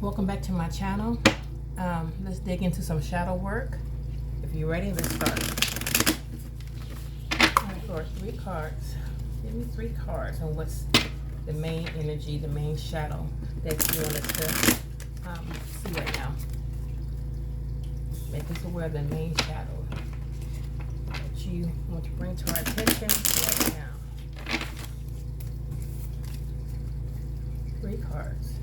Welcome back to my channel. Let's dig into some shadow work. If you're ready, let's start. Alright, Lord, 3 cards. Give me 3 cards on what's the main energy, the main shadow that you want us to see right now. Make us aware of the main shadow that you want to bring to our attention right now. 3 cards.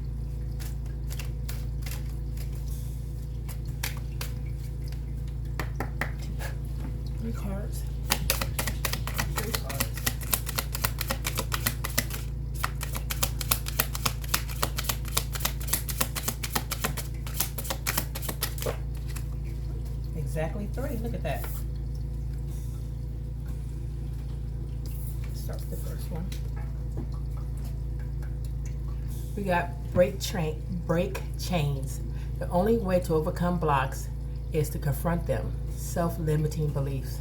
3 cards. 3 cards. Exactly 3. Look at that. Let's start with the first one. We got break chains. The only way to overcome blocks is to confront them. Self-limiting beliefs.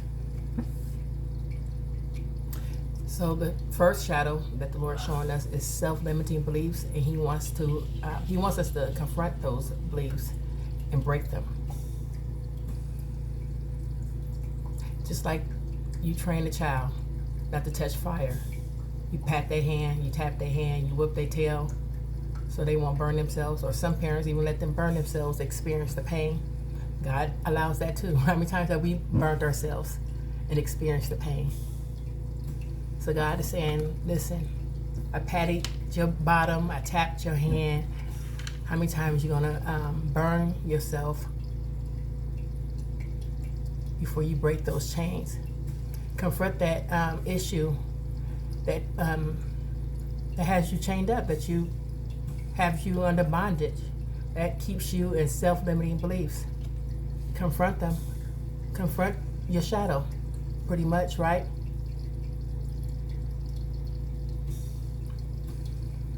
So the first shadow that the Lord is showing us is self-limiting beliefs, and He wants us to confront those beliefs and break them. Just like you train a child not to touch fire. You pat their hand, you tap their hand, you whip their tail so they won't burn themselves, or some parents even let them burn themselves to experience the pain. God allows that too. How many times have we burned ourselves and experienced the pain? So God is saying, listen, I patted your bottom, I tapped your hand. How many times you gonna burn yourself before you break those chains? Confront that issue that has you chained up, that you have you under bondage, that keeps you in self-limiting beliefs. Confront them. Confront your shadow, pretty much, right?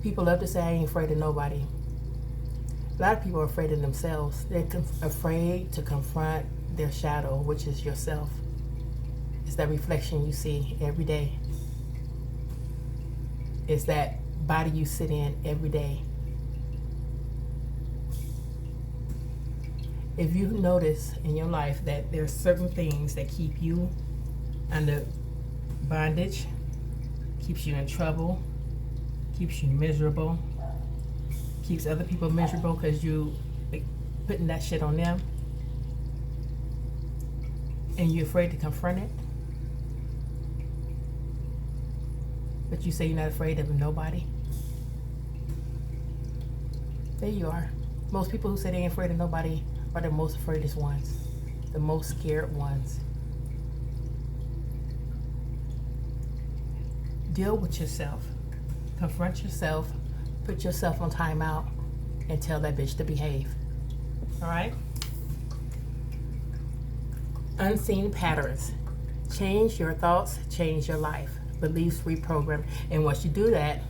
People love to say, I ain't afraid of nobody. A lot of people are afraid of themselves. They're afraid to confront their shadow, which is yourself. It's that reflection you see every day. It's that body you sit in every day. If you notice in your life that there are certain things that keep you under bondage, keeps you in trouble, keeps you miserable, keeps other people miserable because you putting that shit on them, and you're afraid to confront it, but you say you're not afraid of nobody, there you are. Most people who say they ain't afraid of nobody are the most afraidest ones, the most scared ones. Deal with yourself. Confront yourself. Put yourself on timeout and tell that bitch to behave. All right? Unseen patterns. Change your thoughts, change your life. Beliefs reprogram. And once you do that,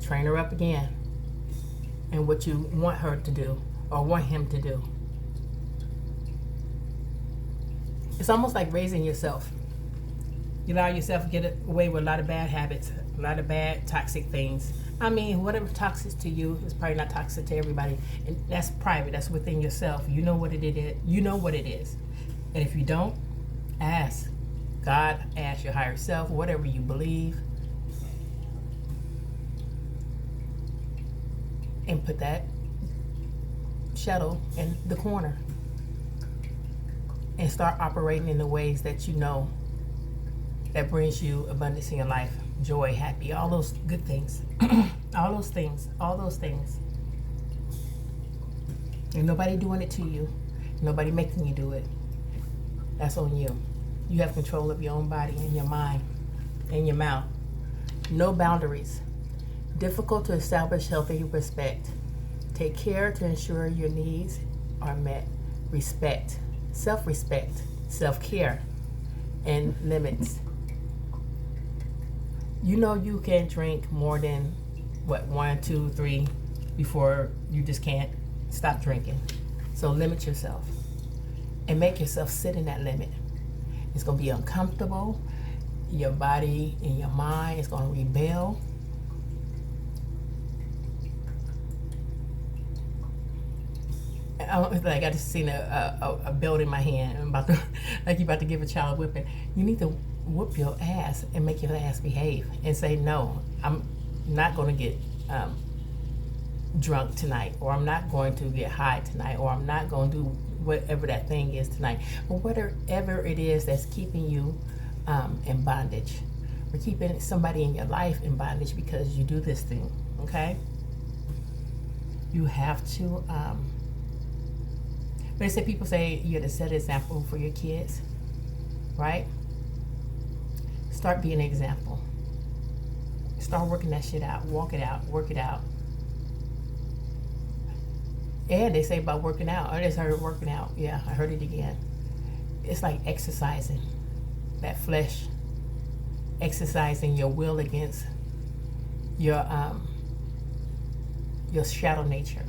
train her up again and what you want her to do or want him to do. It's almost like raising yourself. You allow yourself to get away with a lot of bad habits, a lot of bad toxic things. I mean, whatever toxic to you is probably not toxic to everybody, and that's private. That's within yourself. You know what it is. You know what it is. And if you don't, ask God, ask your higher self, whatever you believe, and put that shadow in the corner and start operating in the ways that you know that brings you abundance in your life, joy, happy, all those good things. all those things. And nobody doing it to you, nobody making you do it. That's on you. You have control of your own body and your mind and your mouth. No boundaries. Difficult to establish healthy respect. Take care to ensure your needs are met. Respect, self-respect, self-care, and limits. You know you can't drink more than, 1, 2, 3 before you just can't stop drinking. So limit yourself and make yourself sit in that limit. It's going to be uncomfortable. Your body and your mind is going to rebel. like I just seen a belt in my hand. I'm about to, like you about to give a child a whipping. You need to whoop your ass and make your ass behave and say, no, I'm not going to get drunk tonight, or I'm not going to get high tonight, or I'm not going to do whatever that thing is tonight. But whatever it is that's keeping you in bondage, or keeping somebody in your life in bondage because you do this thing, okay? You have to, but they say, people say you have to set an example for your kids, right? Start being an example. Start working that shit out. Walk it out. Work it out. And they say about working out. I just heard working out. Yeah, I heard it again. It's like exercising that flesh, exercising your will against your shadow nature.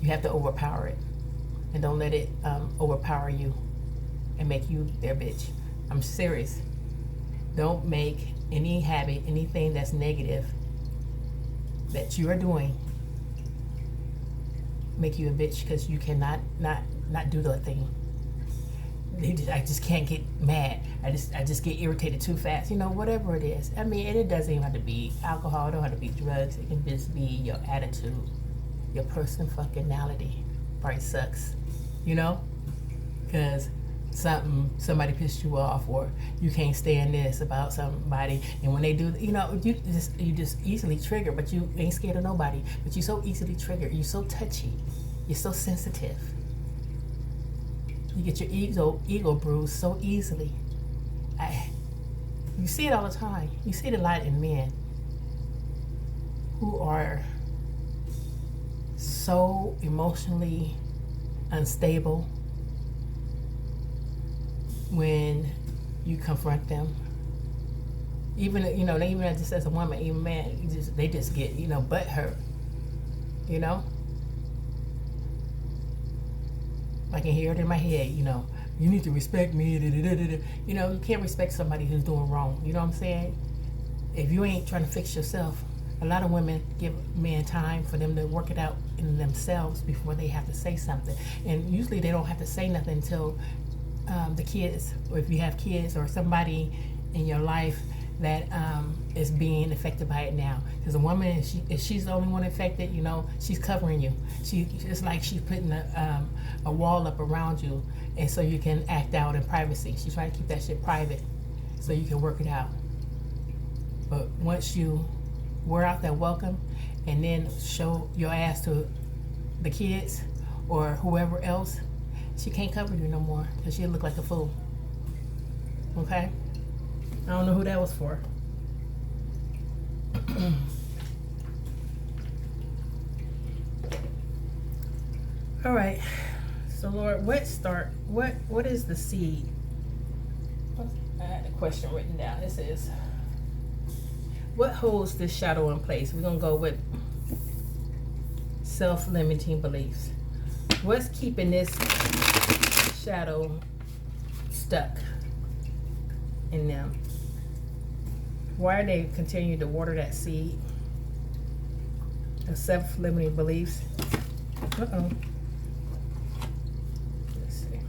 You have to overpower it, and don't let it overpower you and make you their bitch. I'm serious. Don't make any habit, anything that's negative that you are doing, make you a bitch, because you cannot not do that thing. I just can't get mad. I just get irritated too fast. You know, whatever it is. I mean, and it doesn't even have to be alcohol. It don't have to be drugs. It can just be your attitude, your person fucking-ality. Probably sucks, you know, because somebody pissed you off, or you can't stand this about somebody, and when they do, you know, you just easily trigger, but you ain't scared of nobody, but you so easily triggered. You so touchy. You're so sensitive. You get your ego bruised so easily. You see it all the time. You see it a lot in men who are so emotionally unstable. When you confront them, even, you know, they even just as a woman, even man, they just get, you know, butt hurt, you know. I can hear it in my head, you know, you need to respect me, you know. You can't respect somebody who's doing wrong, you know what I'm saying? If you ain't trying to fix yourself. A lot of women give men time for them to work it out in themselves before they have to say something, and usually they don't have to say nothing until the kids, or if you have kids or somebody in your life that is being affected by it now. Because a woman, if she's the only one affected, you know, she's covering you. It's like she's putting a wall up around you, and so you can act out in privacy. She's trying to keep that shit private so you can work it out. But once you wear out that welcome and then show your ass to the kids or whoever else, she can't cover you no more, because she'll look like a fool. Okay? I don't know who that was for. All right. So Lord, what is the seed? I had a question written down. It says, what holds this shadow in place? We're gonna go with self-limiting beliefs. What's keeping this shadow stuck in them? Why are they continuing to water that seed of self-limiting beliefs? Let's see.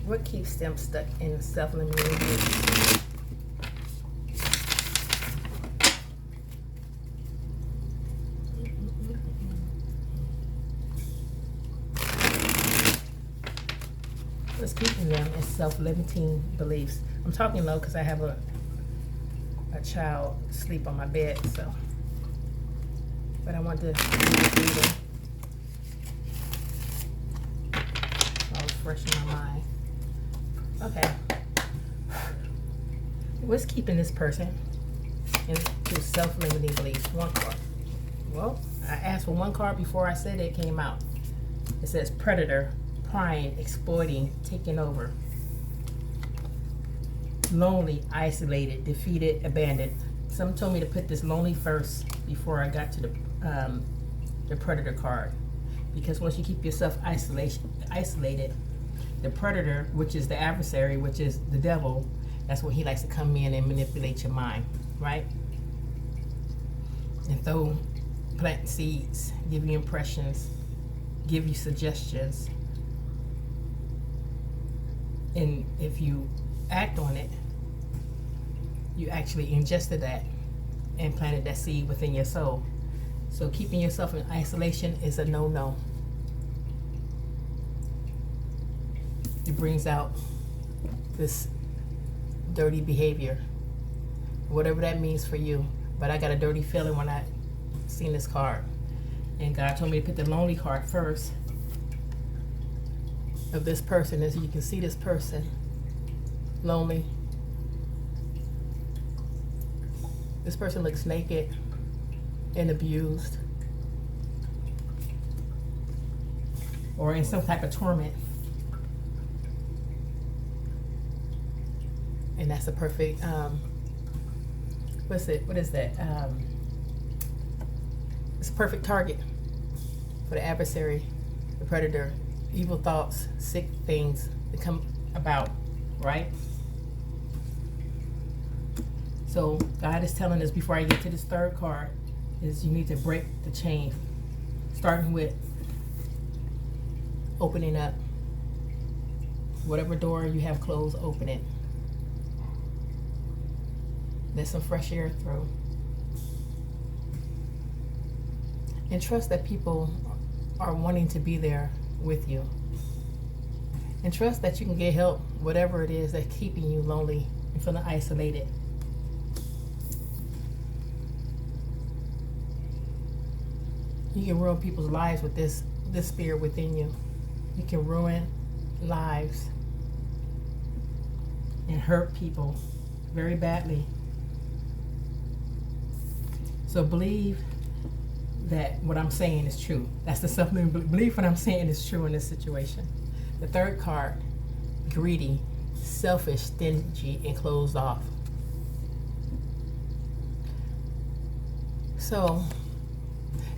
What keeps them stuck in self-limiting beliefs? What's keeping them is self-limiting beliefs. I'm talking low because I have a child sleep on my bed, so. But I want to read it. I was fresh in my mind. Okay. What's keeping this person into self-limiting beliefs? One card. Well, I asked for one card before I said it came out. It says predator. Prying, exploiting, taking over. Lonely, isolated, defeated, abandoned. Some told me to put this lonely first before I got to the predator card, because once you keep yourself isolated, the predator, which is the adversary, which is the devil, that's when he likes to come in and manipulate your mind, right? and plant seeds, give you impressions, give you suggestions. And if you act on it, you actually ingested that and planted that seed within your soul. So keeping yourself in isolation is a no-no. It brings out this dirty behavior, whatever that means for you. But I got a dirty feeling when I seen this card. And God told me to put the lonely card first of this person. As you can see, this person, lonely. This person looks naked and abused, or in some type of torment. And that's a perfect, what is that? It's a perfect target for the adversary, the predator, evil thoughts, sick things that come about, right? So God is telling us, before I get to this third card, is you need to break the chain, starting with opening up. Whatever door you have closed, open it. Let some fresh air through. And trust that people are wanting to be there with you. And trust that you can get help, whatever it is that's keeping you lonely and feeling isolated. You can ruin people's lives with this spirit within you. You can ruin lives and hurt people very badly. So believe that what I'm saying is true. That's the something. Believe what I'm saying is true in this situation. The third card, greedy, selfish, stingy, and closed off. So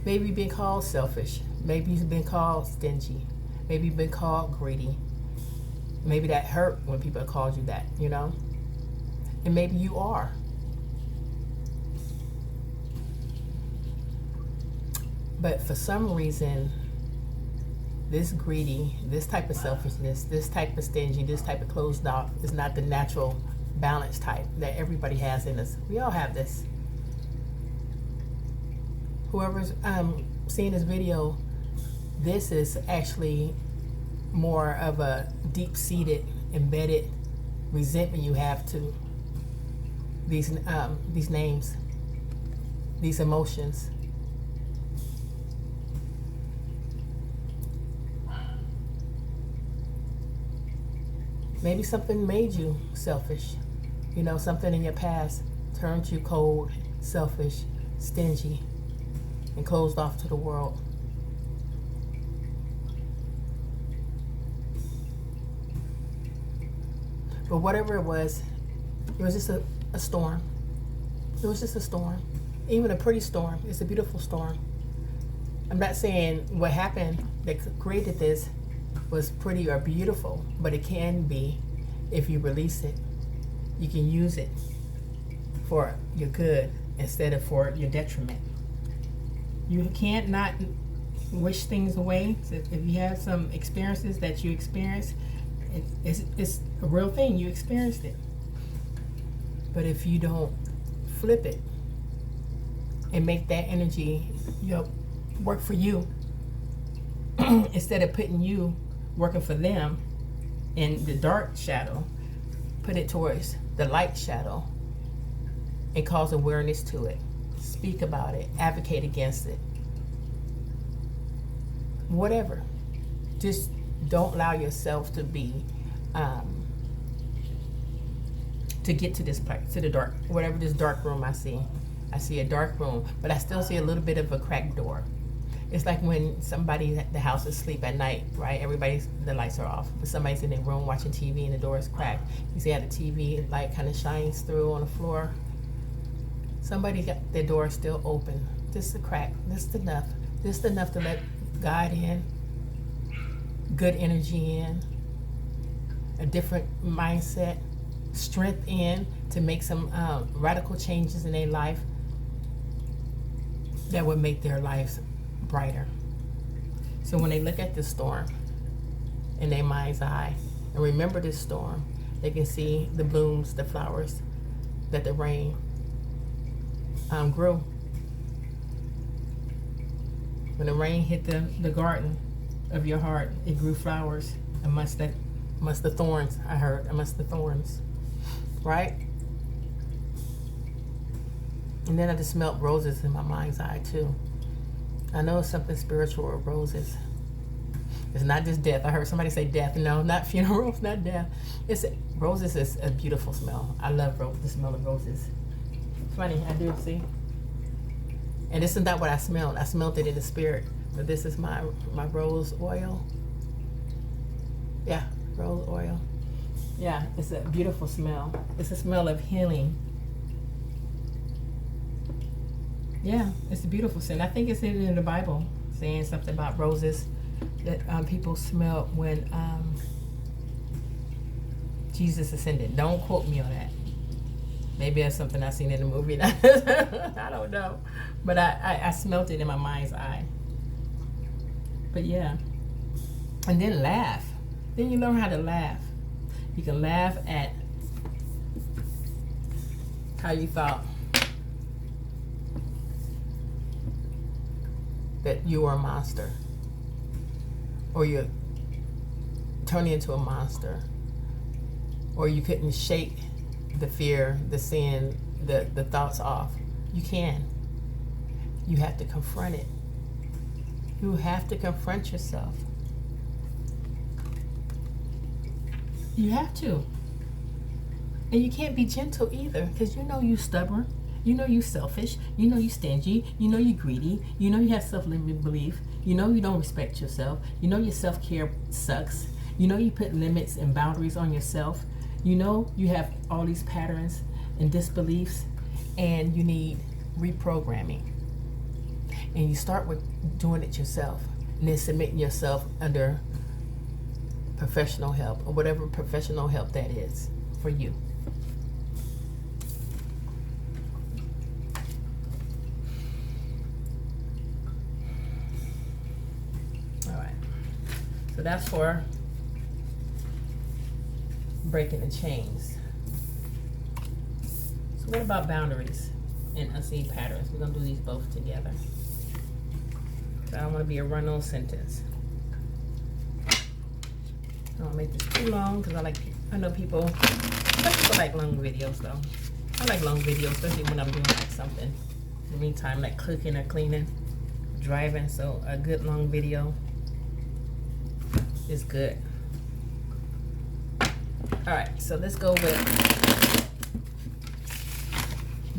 maybe you've been called selfish. Maybe you've been called stingy. Maybe you've been called greedy. Maybe that hurt when people called you that, you know? And maybe you are. But for some reason, this greedy, this type of selfishness, this type of stingy, this type of closed off is not the natural balance type that everybody has in us. We all have this. Whoever's seeing this video, this is actually more of a deep-seated, embedded resentment you have to these names, these emotions. Maybe something made you selfish. You know, something in your past turned you cold, selfish, stingy, and closed off to the world. But whatever it was just a storm. It was just a storm. Even a pretty storm. It's a beautiful storm. I'm not saying what happened that created this was pretty or beautiful, but it can be if you release it. You can use it for your good instead of for your detriment. You can't not wish things away. So if you have some experiences that you experienced, it's a real thing. You experienced it. But if you don't flip it and make that energy, work for you instead of putting you working for them in the dark shadow, put it towards the light shadow and cause awareness to it. Speak about it, advocate against it. Whatever. Just don't allow yourself to be to get to this place, to the dark, whatever this dark room I see. I see a dark room, but I still see a little bit of a cracked door. It's like when somebody at the house is asleep at night, right? The lights are off, but somebody's in their room watching TV and the door is cracked. You see how the TV light kind of shines through on the floor. Somebody got their door still open, just a crack, just enough to let God in, good energy in, a different mindset, strength in to make some radical changes in their life. that would make their lives brighter. So when they look at this storm in their mind's eye and remember this storm, they can see the blooms, the flowers that the rain grew. When the rain hit the garden of your heart, it grew flowers amongst the thorns. I heard amongst the thorns, right? And then I just smelled roses in my mind's eye too. I know it's something spiritual with roses. It's not just death. I heard somebody say death. No, not funerals, not death. Roses is a beautiful smell. I love the smell of roses. Funny, I do, see? And this is not what I smelled. I smelled it in the spirit. But this is my rose oil. Yeah, rose oil. Yeah, it's a beautiful smell. It's a smell of healing. Yeah, it's a beautiful scent. I think it's in the Bible, saying something about roses that people smelled when Jesus ascended. Don't quote me on that. Maybe that's something I've seen in the movie. I don't know. But I smelt it in my mind's eye. But yeah. And then laugh. Then you learn how to laugh. You can laugh at how you thought that you were a monster, or you're turning into a monster, or you couldn't shake the fear, the sin, the thoughts off. You can. You have to confront it. You have to confront yourself. You have to. And you can't be gentle either, because you know you stubborn. You know you selfish. You know you stingy. You know you greedy. You know you have self-limiting belief. You know you don't respect yourself. You know your self-care sucks. You know you put limits and boundaries on yourself. You know you have all these patterns and disbeliefs, and you need reprogramming. And you start with doing it yourself, and then submitting yourself under professional help, or whatever professional help that is for you. So that's for breaking the chains. So what about boundaries and unseen patterns? We're going to do these both together. So I don't want to be a run-on sentence. I don't want to make this too long, because I know people like long videos though. I like long videos, especially when I'm doing like something. In the meantime, like cooking or cleaning, driving. So a good long video is good. All right, so let's go with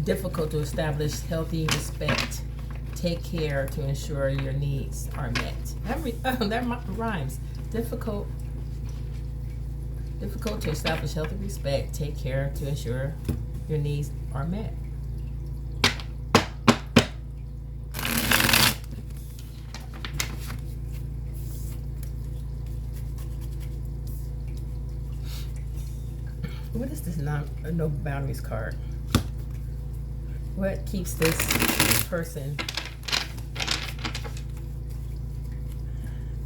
difficult to establish healthy respect. Take care to ensure your needs are met. That rhymes. Difficult to establish healthy respect. Take care to ensure your needs are met. What is this no boundaries card? What keeps this person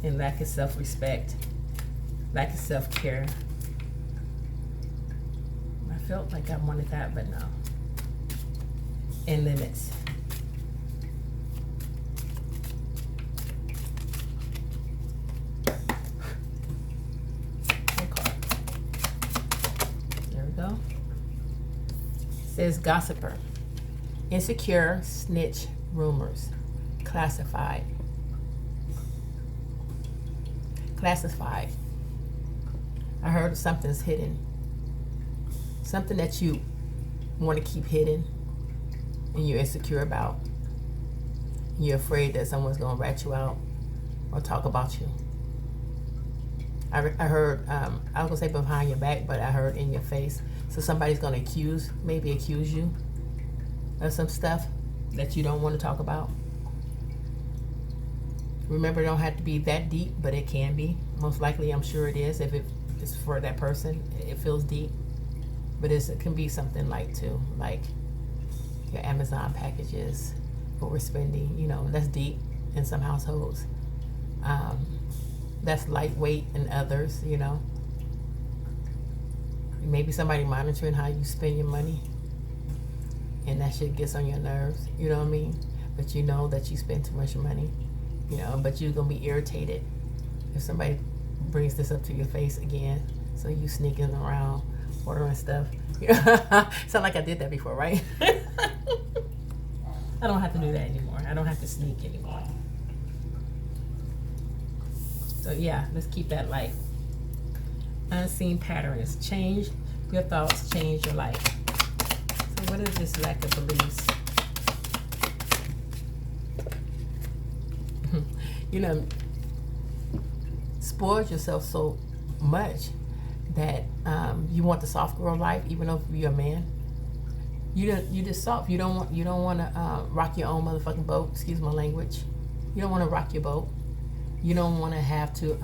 in lack of self-respect, lack of self-care? I felt like I wanted that, but no. And limits. Says gossiper, insecure, snitch, rumors, classified. Classified. I heard something's hidden. Something that you want to keep hidden and you're insecure about. You're afraid that someone's going to rat you out or talk about you. I heard, I was going to say behind your back, but I heard in your face. So somebody's going to maybe accuse you of some stuff that you don't want to talk about. Remember, it don't have to be that deep, but it can be. Most likely, I'm sure it is. If it's for that person, it feels deep. But it can be something like your Amazon packages, overspending. You know, that's deep in some households. That's lightweight in others, you know. Maybe somebody monitoring how you spend your money, and that shit gets on your nerves, you know what I mean? But you know that you spend too much money, you know, but you're gonna be irritated if somebody brings this up to your face again. So you sneaking around ordering stuff. Sound like I did that before, right? I don't have to do that anymore. I don't have to sneak anymore. So yeah, let's keep that light. Unseen patterns. Change your thoughts, change your life. So what is this lack of beliefs? You know, spoil yourself so much that you want the soft girl life, even though you're a man. You just soft. You don't want to rock your own motherfucking boat. Excuse my language. You don't want to rock your boat. You don't want to have to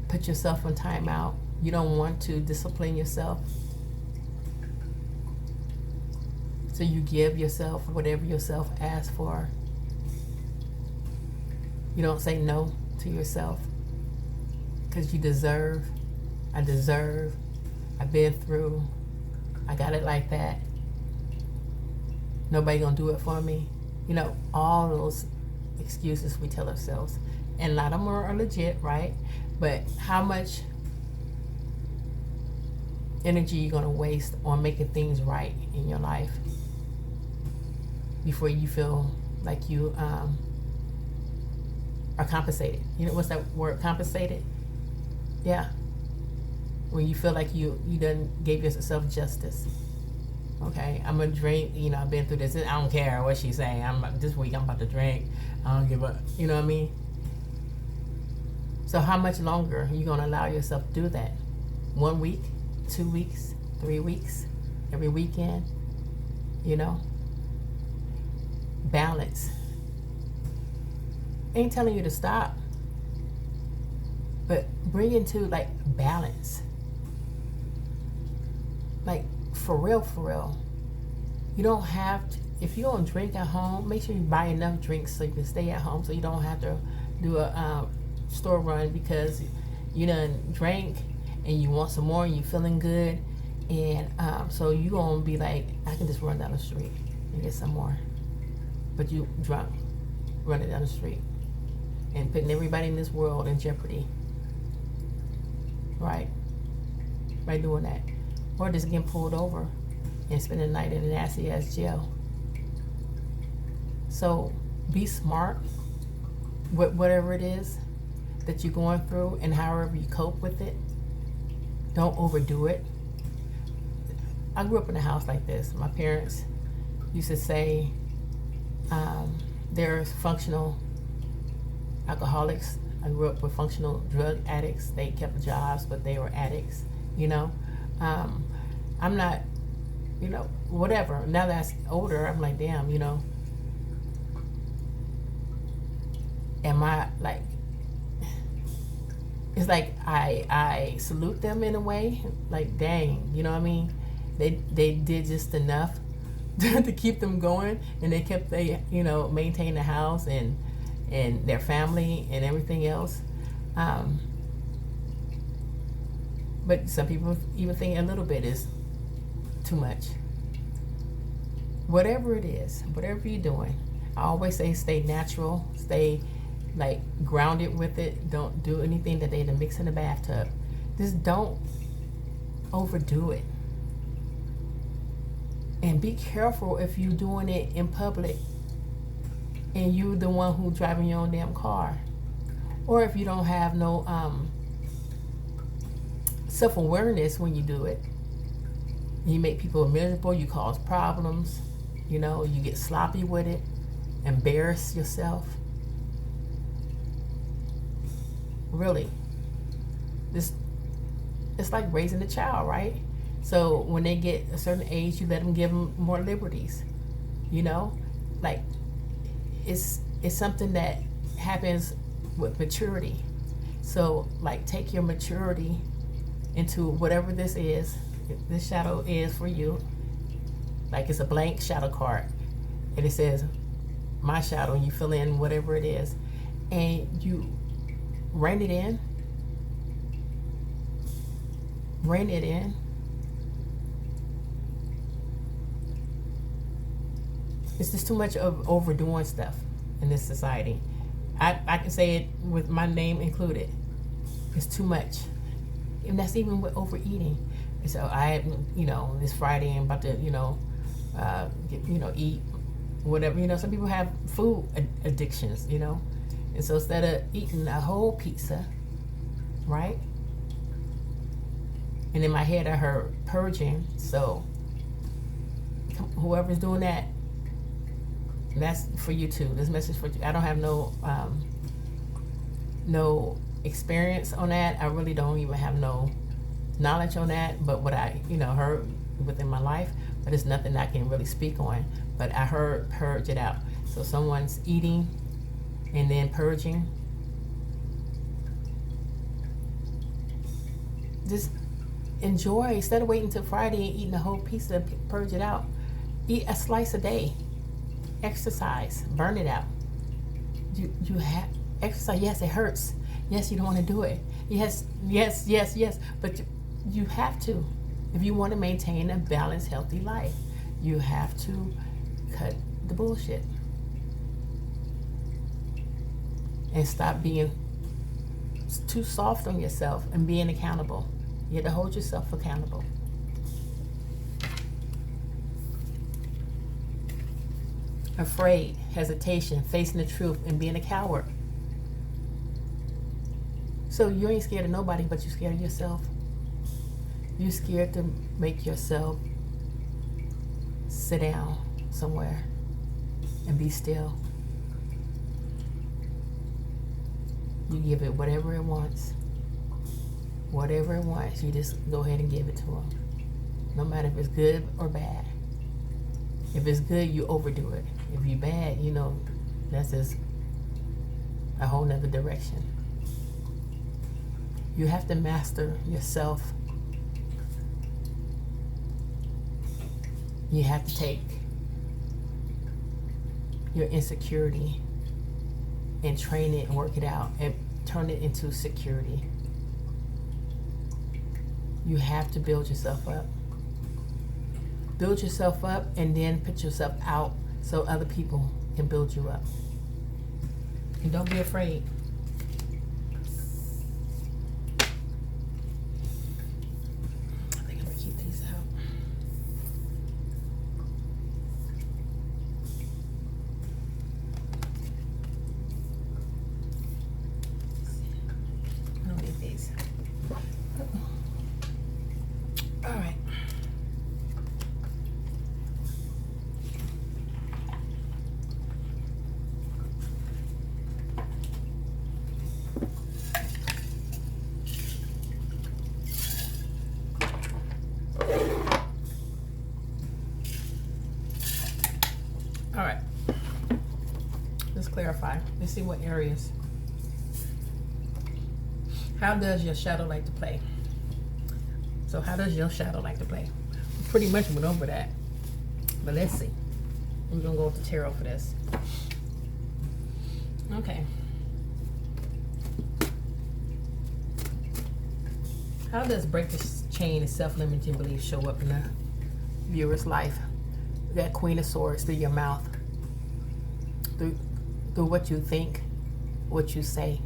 put yourself on timeout. You don't want to discipline yourself. So you give yourself whatever yourself asks for. You don't say no to yourself because you deserve. I deserve. I've been through. I got it like that. Nobody gonna do it for me. You know, all those excuses we tell ourselves, and a lot of them are legit, right? But how much energy you gonna waste on making things right in your life before you feel like you are compensated? You know what's that word, compensated? Yeah. When you feel like you done gave yourself justice. Okay, I'm gonna drink. You know, I've been through this. I don't care what she's saying. This week I'm about to drink. I don't give a. You know what I mean? So how much longer are you gonna allow yourself to do that? 1 week, 2 weeks, 3 weeks, every weekend. You know. Balance. Ain't telling you to stop, but bring into like balance. Like for real. You don't have to, if you don't drink at home, make sure you buy enough drinks so you can stay at home, so you don't have to do a store run because you done drank and you want some more and you feeling good, and so you gonna be like, I can just run down the street and get some more, but you drunk running down the street and putting everybody in this world in jeopardy, right? By doing that. Or just getting pulled over and spending the night in a nasty ass jail. So be smart with whatever it is that you're going through and however you cope with it. Don't overdo it. I grew up in a house like this. My parents used to say they're functional alcoholics. I grew up with functional drug addicts. They kept jobs, but they were addicts, you know. I'm not, you know, whatever. Now that I'm older, I'm like, damn, you know, am I like, it's like I salute them in a way, like, dang, you know what I mean? They did just enough to keep them going, and they kept, you know, maintain the house and their family and everything else. But some people even think a little bit is too much. Whatever it is, whatever you're doing, I always say stay natural, stay like grounded with it. Don't do anything that they mix in the bathtub. Just don't overdo it. And be careful if you're doing it in public and you're the one who's driving your own damn car. Or if you don't have no self-awareness when you do it. You make people miserable, you cause problems, you know, you get sloppy with it, embarrass yourself. Really. It's like raising a child, right? So when they get a certain age, you let them give them more liberties, you know? Like, it's something that happens with maturity. So, like, take your maturity into whatever this shadow is for you. Like, it's a blank shadow card. and it says my shadow, and you fill in whatever it is, and you rein it in. It's just too much of overdoing stuff in this society. I can say it with my name included. It's too much. And that's even with overeating. So this Friday I'm about to, eat whatever. Some people have food addictions, And so instead of eating a whole pizza, right? And in my head I heard purging. So whoever's doing that, that's for you too. This message for you. I don't have no experience on that. I really don't even have no knowledge on that. But what I heard within my life, but it's nothing I can really speak on. But I heard purge it out. So someone's eating and then purging. Just enjoy. Instead of waiting until Friday and eating a whole pizza, purge it out. Eat a slice a day. Exercise, burn it out. You have exercise. Yes, it hurts. Yes, you don't want to do it. Yes. But you have to. If you want to maintain a balanced, healthy life, you have to cut the bullshit and stop being too soft on yourself and being accountable. You have to hold yourself accountable. Afraid, hesitation, facing the truth, and being a coward. So you ain't scared of nobody, but you're scared of yourself. You're scared to make yourself sit down somewhere and be still. You give it whatever it wants. Whatever it wants, you just go ahead and give it to them. No matter if it's good or bad. If it's good, you overdo it. If you're bad, that's just a whole nother direction. You have to master yourself. You have to take your insecurity and train it and work it out and turn it into security. You have to build yourself up. Build yourself up and then put yourself out so other people can build you up. And don't be afraid. I think I'm gonna keep these out. I don't need these. All right. All right, let's clarify. Let's see what areas. How does your shadow like to play? So how does your shadow like to play? We pretty much went over that, but let's see. We're gonna go with the tarot for this. Okay. How does break the chain of self-limiting beliefs show up in the viewer's life? That Queen of Swords through your mouth, through what you think, what you say,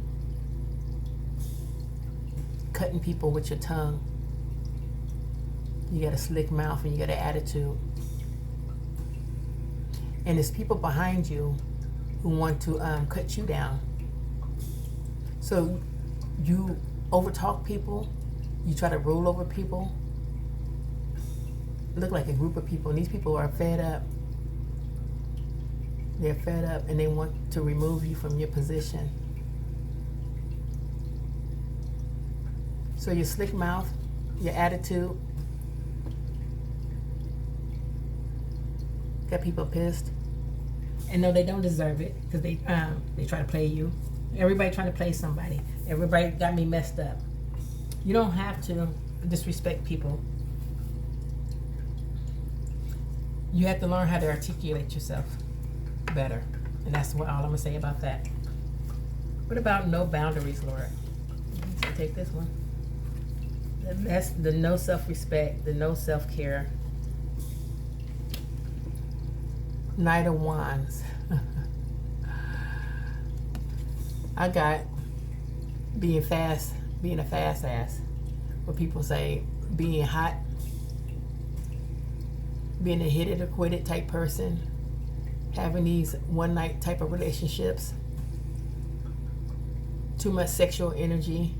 cutting people with your tongue. You got a slick mouth and you got an attitude. And there's people behind you who want to cut you down. So you overtalk people, you try to rule over people. Look like a group of people, and these people are fed up. They're fed up and they want to remove you from your position. So your slick mouth, your attitude, got people pissed. And no, they don't deserve it because they try to play you. Everybody trying to play somebody. Everybody got me messed up. You don't have to disrespect people. You have to learn how to articulate yourself. better. And that's all I'm gonna say about that. What about no boundaries, Lord? So take this one. That's the no self-respect, the no self-care. Knight of Wands. I got being a fast ass. What people say, being hot, being a hit it or quit it type person, having these one night type of relationships, too much sexual energy,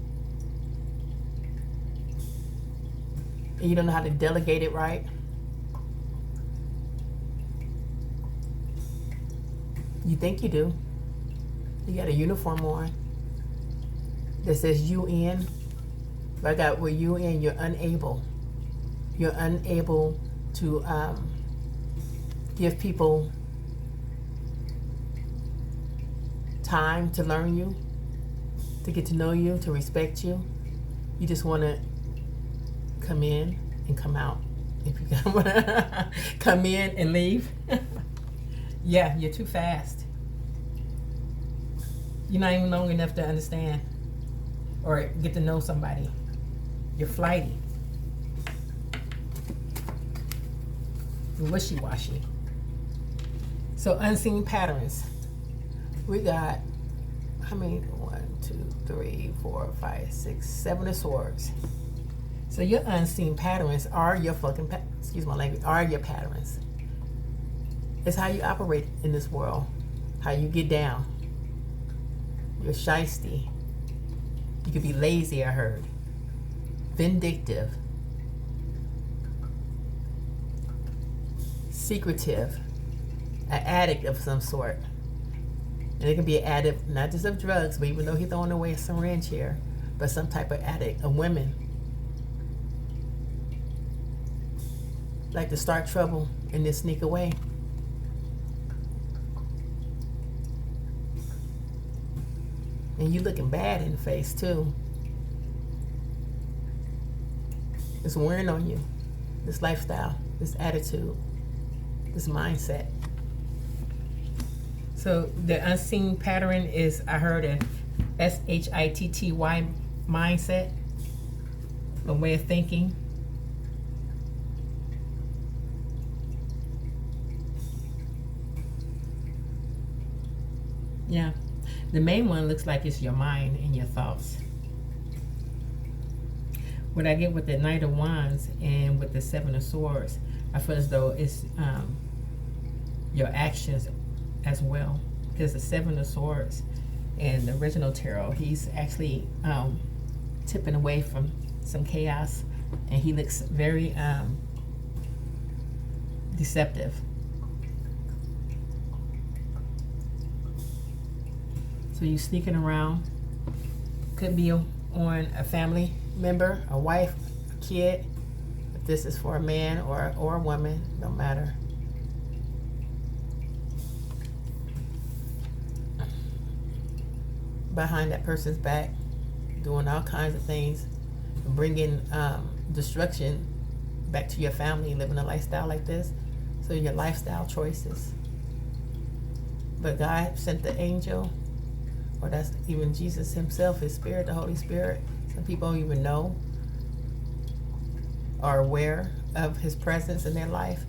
and you don't know how to delegate it right. You think you do. You got a uniform on that says UN. But I got with UN, you're unable. You're unable to give people time to learn you, to get to know you, to respect you. You just want to come in and come out. If you come in and leave. Yeah, you're too fast. You're not even long enough to understand or get to know somebody. You're flighty. You're wishy-washy. So unseen patterns. We got, how many? 1, 2, 3, 4, 5, 6, 7 of swords. So your unseen patterns are your fucking, excuse my language, are your patterns. It's how you operate in this world. How you get down. You're shysty. You could be lazy, I heard. Vindictive. Secretive. An addict of some sort. And it can be an addict, not just of drugs, but even though he's throwing away a syringe here, but some type of addict of women. Like to start trouble and then sneak away. And you looking bad in the face too. It's wearing on you. This lifestyle, this attitude, this mindset. So the unseen pattern is, I heard, a SHITTY mindset, a way of thinking. Yeah. The main one looks like it's your mind and your thoughts. What I get with the Knight of Wands and with the Seven of Swords, I feel as though it's your actions as well. Because the Seven of Swords in the original tarot, he's actually tipping away from some chaos, and he looks very deceptive. So you sneaking around, could be on a family member, a wife, a kid. If this is for a man or a woman, don't matter. Behind that person's back, doing all kinds of things, bringing destruction back to your family, living a lifestyle like this. So your lifestyle choices. But God sent the angel, or that's even Jesus himself, his spirit, the Holy Spirit. Some people don't even know or aware of his presence in their life.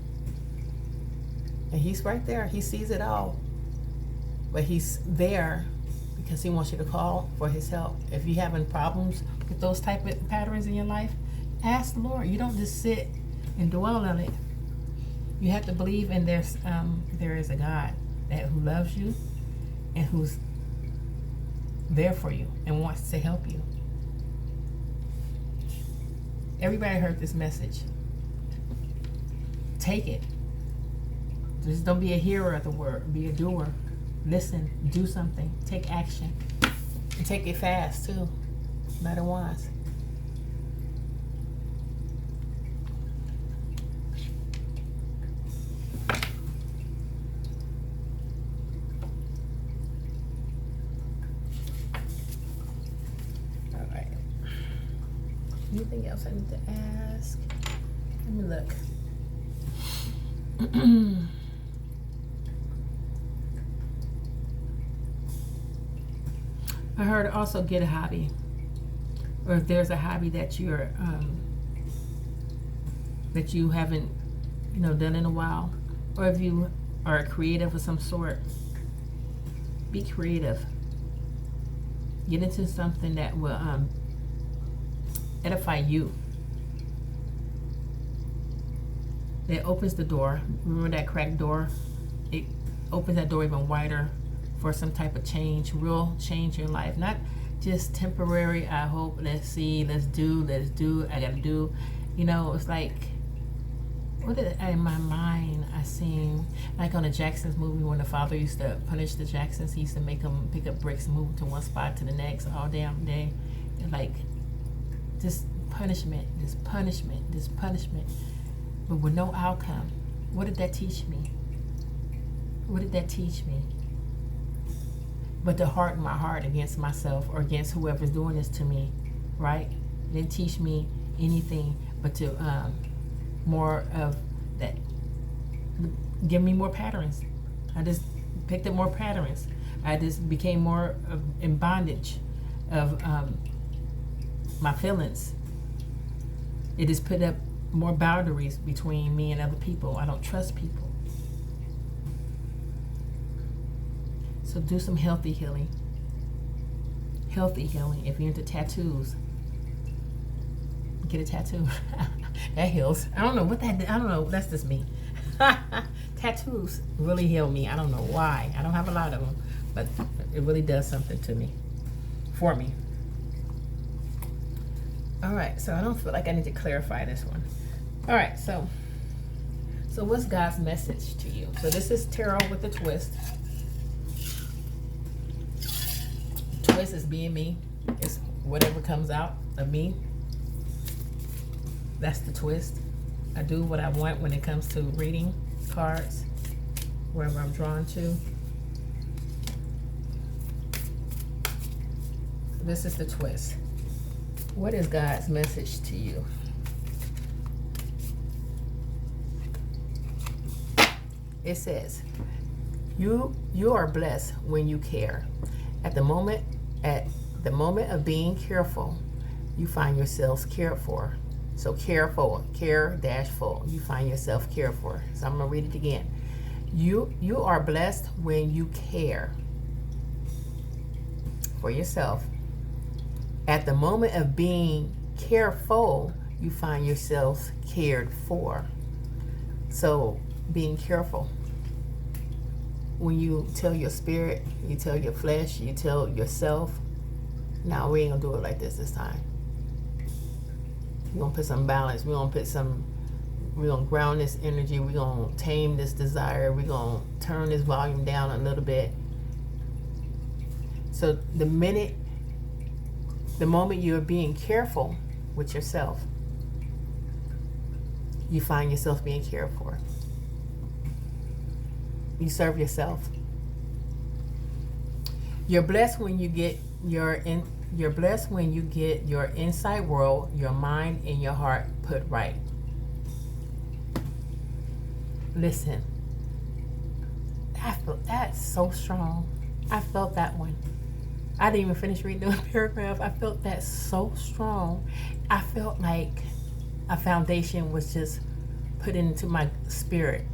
And he's right there. He sees it all. But he's there because he wants you to call for his help. If you're having problems with those type of patterns in your life, ask the Lord. You don't just sit and dwell on it. You have to believe in there is a God who loves you and who's there for you and wants to help you. Everybody heard this message. Take it. Just don't be a hearer of the word. Be a doer. Listen. Do something. Take action. And take it fast too. Knight of Wands. Anything else I need to ask? Let me look. I heard also get a hobby, or if there's a hobby that that you haven't, done in a while, or if you are creative of some sort, be creative. Get into something that will edify you. It opens the door. Remember that cracked door? It opens that door even wider for some type of change, real change in your life. Not just temporary, I hope, let's see, let's do, I gotta do. It's like, what did in my mind I seen, like on the Jacksons movie, when the father used to punish the Jacksons, he used to make them pick up bricks and move them to one spot to the next all damn day. And like, just punishment, this punishment, this punishment, but with no outcome. What did that teach me? What did that teach me? But to harden my heart against myself or against whoever's doing this to me, right? It didn't teach me anything but to more of that, give me more patterns. I just picked up more patterns. I just became more in bondage of my feelings. It just put up more boundaries between me and other people. I don't trust people. So do some healthy healing. Healthy healing. If you're into tattoos, get a tattoo. That heals. I don't know. That's just me. Tattoos really heal me. I don't know why. I don't have a lot of them, but it really does something to me, for me. All right. So I don't feel like I need to clarify this one. All right. So what's God's message to you? So this is tarot with a twist. Twist is being me. It's whatever comes out of me. That's the twist. I do what I want when it comes to reading cards, wherever I'm drawn to. This is the twist. What is God's message to you? It says, you are blessed when you care. At the moment of being careful, you find yourselves cared for. So careful, care-full. You find yourself cared for. So I'm gonna read it again. You are blessed when you care for yourself. At the moment of being careful, you find yourselves cared for. So being careful. When you tell your spirit, you tell your flesh, you tell yourself, no, we ain't gonna do it like this time. We're gonna put some balance. We're gonna ground this energy. We're gonna tame this desire. We're gonna turn this volume down a little bit. So the moment you're being careful with yourself, you find yourself being cared for. You serve yourself. You're blessed when you get You're blessed when you get your inside world, your mind, and your heart put right. Listen, that's so strong. I felt that one. I didn't even finish reading the paragraph. I felt that so strong. I felt like a foundation was just put into my spirit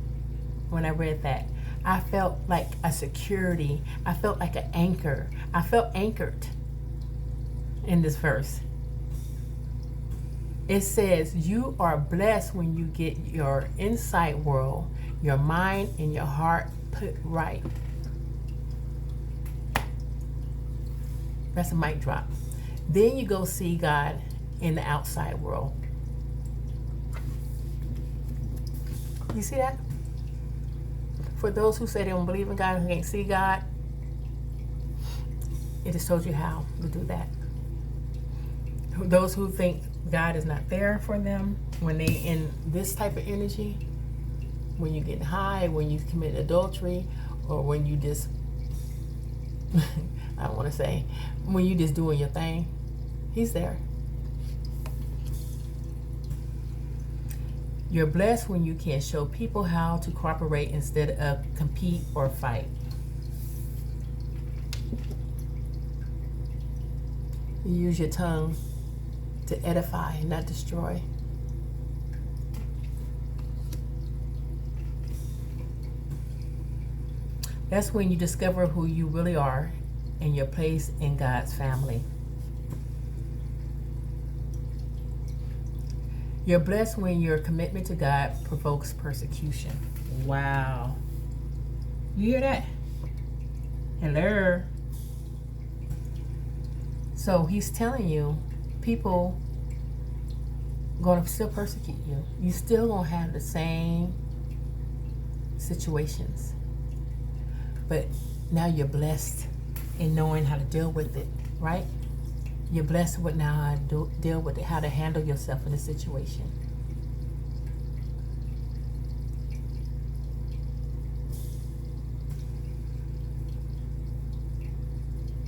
when I read that. I felt like a security. I felt like an anchor. I felt anchored in this verse. It says, you are blessed when you get your inside world, your mind, and your heart put right. That's a mic drop. Then you go see God in the outside world. You see that? For those who say they don't believe in God and can't see God, it just told you how to do that. Those who think God is not there for them, when they in this type of energy, when you get high, when you commit adultery, or when you just, I don't want to say, when you just doing your thing, He's there. You're blessed when you can show people how to cooperate instead of compete or fight. You use your tongue to edify and not destroy. That's when you discover who you really are and your place in God's family. You're blessed when your commitment to God provokes persecution. Wow. You hear that? Hello. So he's telling you, people gonna still persecute you. You still gonna have the same situations. But now you're blessed in knowing how to deal with it, right? You're blessed with now how to deal with it, how to handle yourself in a situation.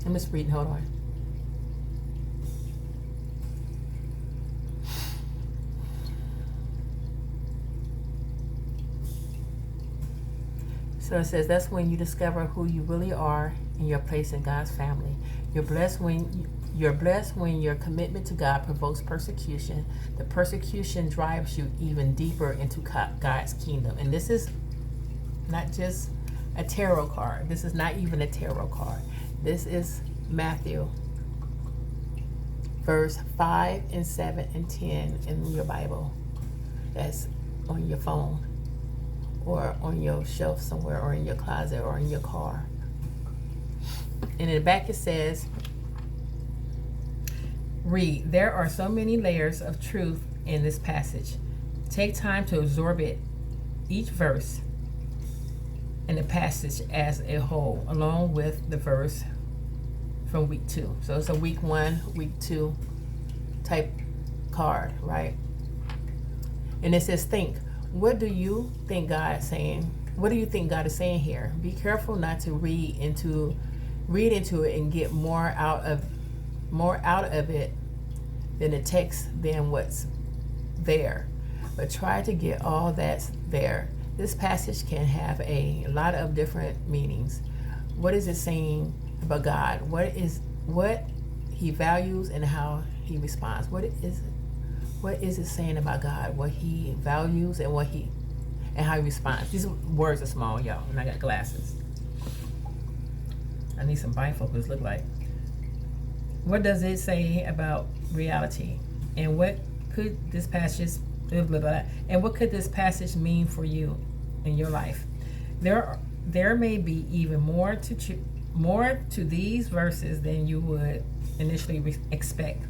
I'm just reading, hold on. So it says that's when you discover who you really are and your place in God's family. You're blessed when your commitment to God provokes persecution. The persecution drives you even deeper into God's kingdom. And this is not just a tarot card. This is not even a tarot card. This is Matthew, verse 5 and 7 and 10 in your Bible. That's on your phone, or on your shelf somewhere, or in your closet, or in your car. And in the back it says, read, there are so many layers of truth in this passage. Take time to absorb it, each verse in the passage as a whole, along with the verse from week 2. So it's a week 1, week 2 type card, right? And it says, think. What do you think God is saying? What do you think God is saying here? Be careful not to read into it and get more out of it than the text than what's there. But try to get all that's there. This passage can have a lot of different meanings. What is it saying about God? What he values and how he responds? What is it saying about God? What he values and how he responds. These words are small, y'all, and I got glasses. I need some bifocals, look like. What does it say about reality? And what could this passage mean for you in your life? There may be even more to these verses than you would initially expect.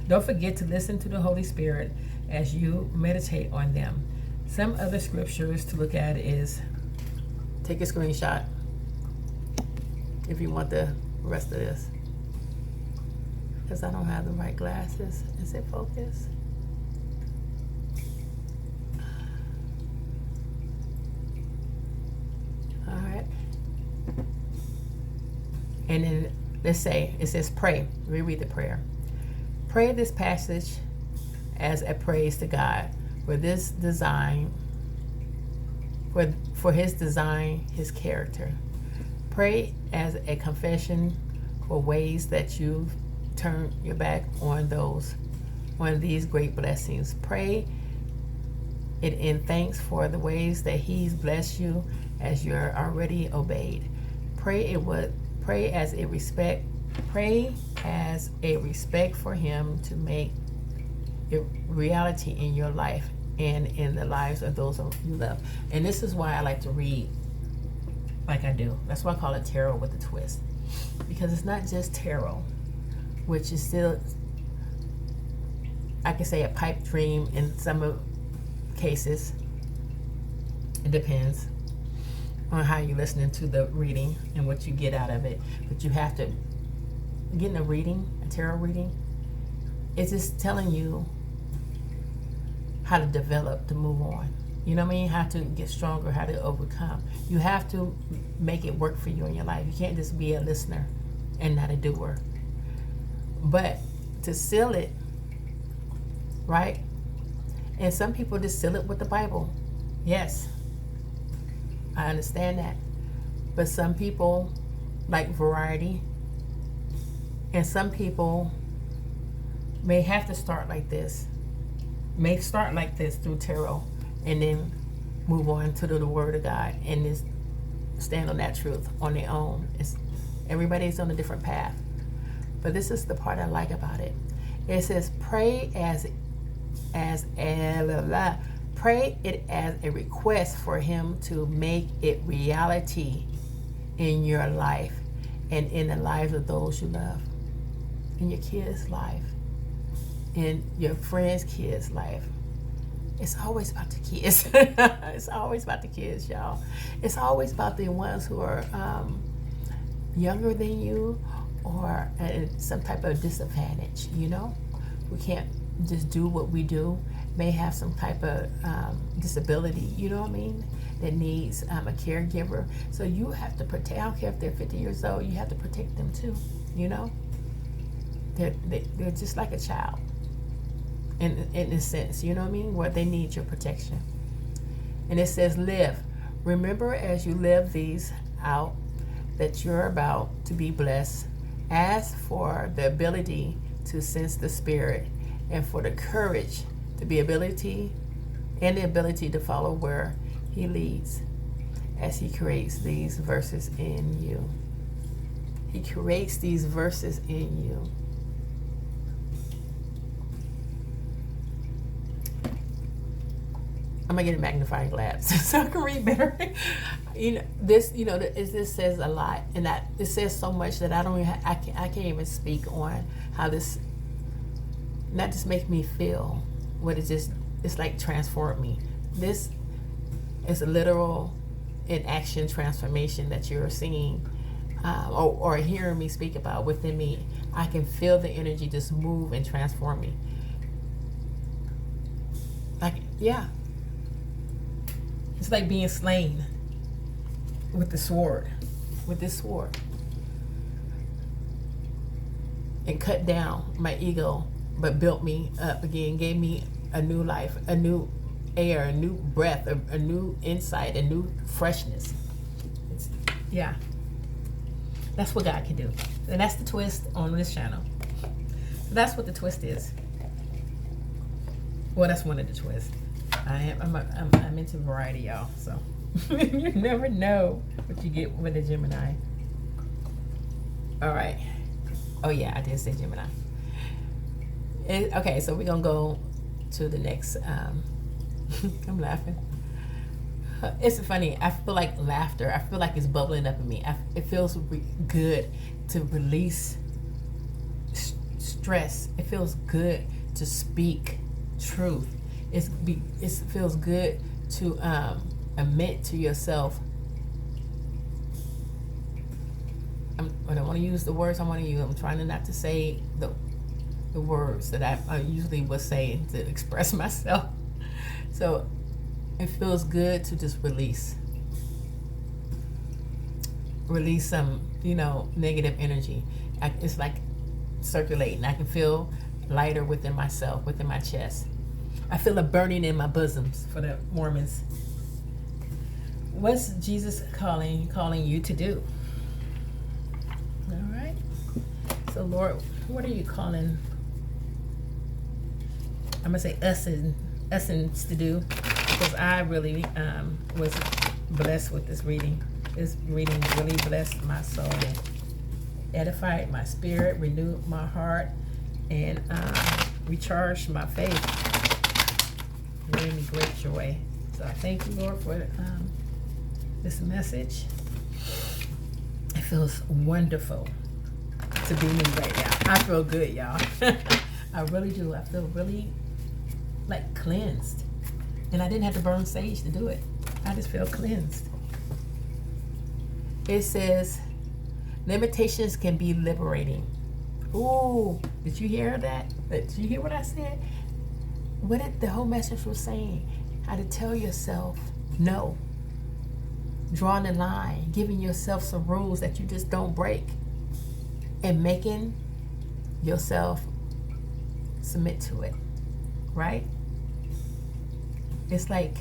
Don't forget to listen to the Holy Spirit as you meditate on them. Some other scriptures to look at is, take a screenshot if you want the rest of this, because I don't have the right glasses. Is it focused? All right. And then let's say, it says pray. Reread the prayer. Pray this passage as a praise to God for this design, for his design, his character. Pray as a confession for ways that you've turned your back on these great blessings. Pray it in thanks for the ways that he's blessed you as you're already obeyed. Pray as a respect for him to make it reality in your life and in the lives of those you love. And this is why I like to read like I do. That's why I call it tarot with a twist, because it's not just tarot, which is still, I can say, a pipe dream in some cases. It depends on how you're listening to the reading and what you get out of it. But you have to, getting a tarot reading, it's just telling you how to develop, to move on. You know what I mean? How to get stronger, how to overcome. You have to make it work for you in your life. You can't just be a listener and not a doer. But to seal it, right? And some people just seal it with the Bible. Yes, I understand that. But some people like variety. And some people may have to start like this. May start like this through tarot, and then move on to the Word of God, and just stand on that truth on their own. Everybody's on a different path. But this is the part I like about it. It says, pray pray it as a request for Him to make it reality in your life and in the lives of those you love, in your kids' life, in your friends' kids' life. It's always about the kids. It's always about the kids, y'all. It's always about the ones who are younger than you, or at some type of disadvantage, you know? We can't just do what we do. May have some type of disability, you know what I mean? That needs a caregiver. So you have to protect. I don't care if they're 50 years old, you have to protect them too, you know? They're just like a child in a sense, you know what I mean? Where they need your protection. And it says, live. Remember as you live these out that you're about to be blessed. Ask for the ability to sense the Spirit, and for the courage to be ability and the ability to follow where He leads as He creates these verses in you. He creates these verses in you. I'm gonna get a magnifying glass so I can read better. This says a lot, and that it says so much that I can't even speak on how this not just make me feel what it's like transform me. This is a literal in action transformation that you're seeing or hearing me speak about within me. I can feel the energy just move and transform me. It's like being slain with this sword, and cut down my ego, but built me up again, gave me a new life, a new air, a new breath, a new insight, a new freshness. That's what God can do, and that's the twist on this channel. That's what the twist is. Well, that's one of the twists. I'm into variety, y'all. So you never know what you get with a Gemini. All right. Oh yeah, I did say Gemini. Okay, so we're gonna go to the next. I'm laughing. It's funny. I feel like laughter. I feel like it's bubbling up in me. It feels good to release stress. It feels good to speak truth. It feels good to admit to yourself. I don't want to use the words I want to use. I'm trying not to say the words that I usually would say to express myself. So it feels good to just release some, negative energy. It's like circulating. I can feel lighter within myself, within my chest. I feel a burning in my bosoms for the Mormons. What's Jesus calling you to do? All right. So Lord, what are you calling? I'm gonna say us to do, because I really was blessed with this reading. This reading really blessed my soul and edified my spirit, renewed my heart, and recharged my faith. Gave me great joy. So I thank you, Lord, for this message. It feels wonderful to be me right now. I feel good, y'all. I really do. I feel really like cleansed. And I didn't have to burn sage to do it. I just feel cleansed. It says, limitations can be liberating. Ooh, did you hear that? Did you hear what I said? What the whole message was saying, how to tell yourself no, drawing the line, giving yourself some rules that you just don't break, and making yourself submit to it, right? It's like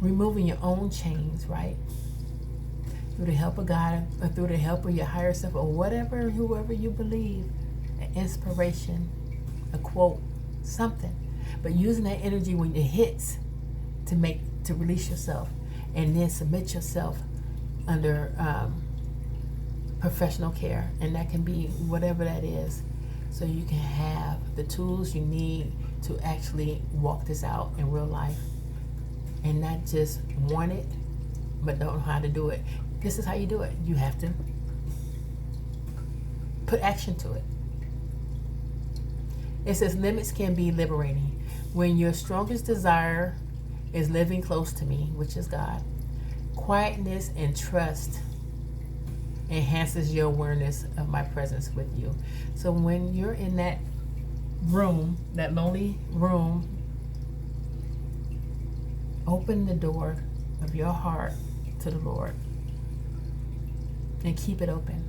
removing your own chains, right? Through the help of God, or through the help of your higher self, or whoever you believe inspiration, a quote, something. But using that energy when it hits to release yourself, and then submit yourself under professional care, and that can be whatever that is, so you can have the tools you need to actually walk this out in real life, and not just want it but don't know how to do it. This is how you do it. You have to put action to it. It says limits can be liberating. When your strongest desire is living close to me, which is God, quietness and trust enhances your awareness of my presence with you. So when you're in that room, that lonely room, open the door of your heart to the Lord and keep it open.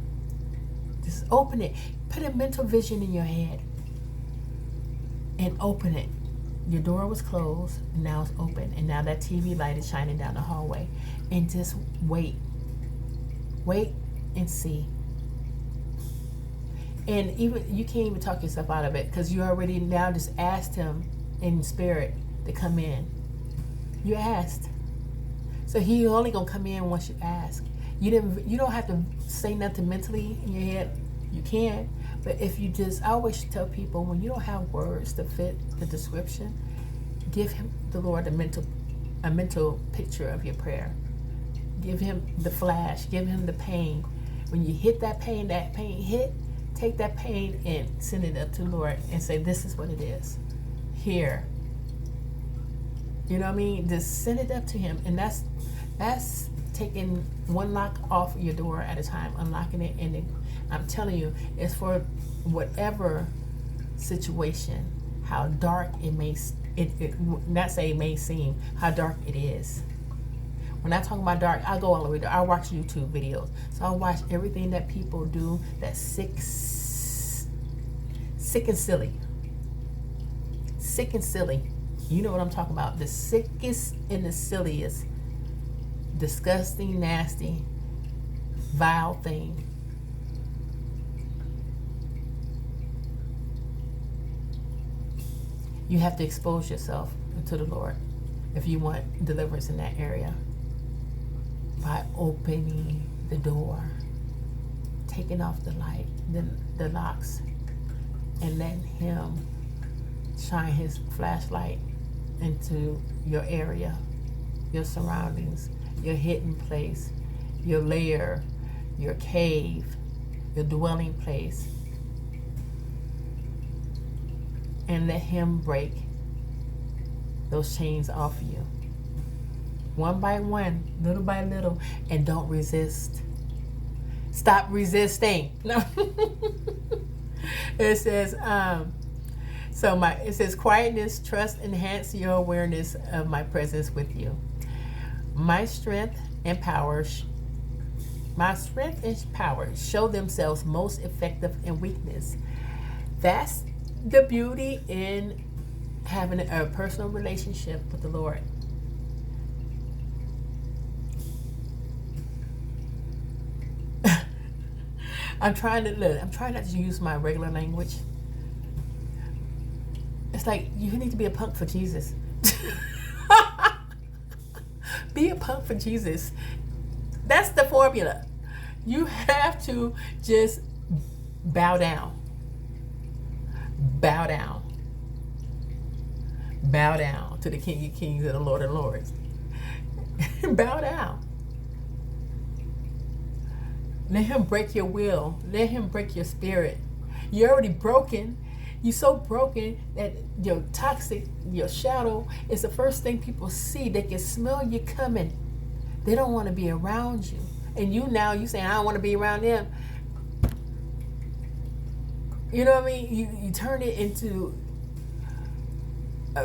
Just open it. Put a mental vision in your head and open it. Your door was closed, and now it's open, and now that TV light is shining down the hallway. And just wait. Wait and see. And even you can't even talk yourself out of it, because you already now just asked him in spirit to come in. You asked. So he only gonna come in once you ask. You don't have to say nothing mentally in your head. You can, but if you just, I always tell people, when you don't have words to fit the description, give him, the Lord, a mental picture of your prayer. Give him the flash. Give him the pain. When you hit that pain hit, take that pain and send it up to the Lord and say, this is what it is. Here. You know what I mean? Just send it up to him. And that's taking one lock off your door at a time, unlocking it. And then, I'm telling you, it's for whatever situation, how dark it may, not say it may seem, how dark it is. When I talk about dark, I go all the way dark. I watch YouTube videos. So I watch everything that people do that's sick and silly. Sick and silly. You know what I'm talking about. The sickest and the silliest, disgusting, nasty, vile thing. You have to expose yourself to the Lord if you want deliverance in that area, by opening the door, taking off the light, the locks, and letting him shine his flashlight into your area, your surroundings, your hidden place, your lair, your cave, your dwelling place, and let him break those chains off you. One by one, little by little, and don't resist. Stop resisting. No. It says, it says, quietness, trust, enhance your awareness of my presence with you. My strength and power show themselves most effective in weakness. That's the beauty in having a personal relationship with the Lord. I'm trying not to use my regular language. It's like, you need to be a punk for Jesus. Be a punk for Jesus. That's the formula. You have to just bow down. Bow down. Bow down to the King of Kings and the Lord of Lords. Bow down. Let him break your will. Let him break your spirit. You're already broken. You're so broken that your toxic, your shadow is the first thing people see. They can smell you coming. They don't want to be around you. And you say, I don't want to be around them. You know what I mean? You turn it into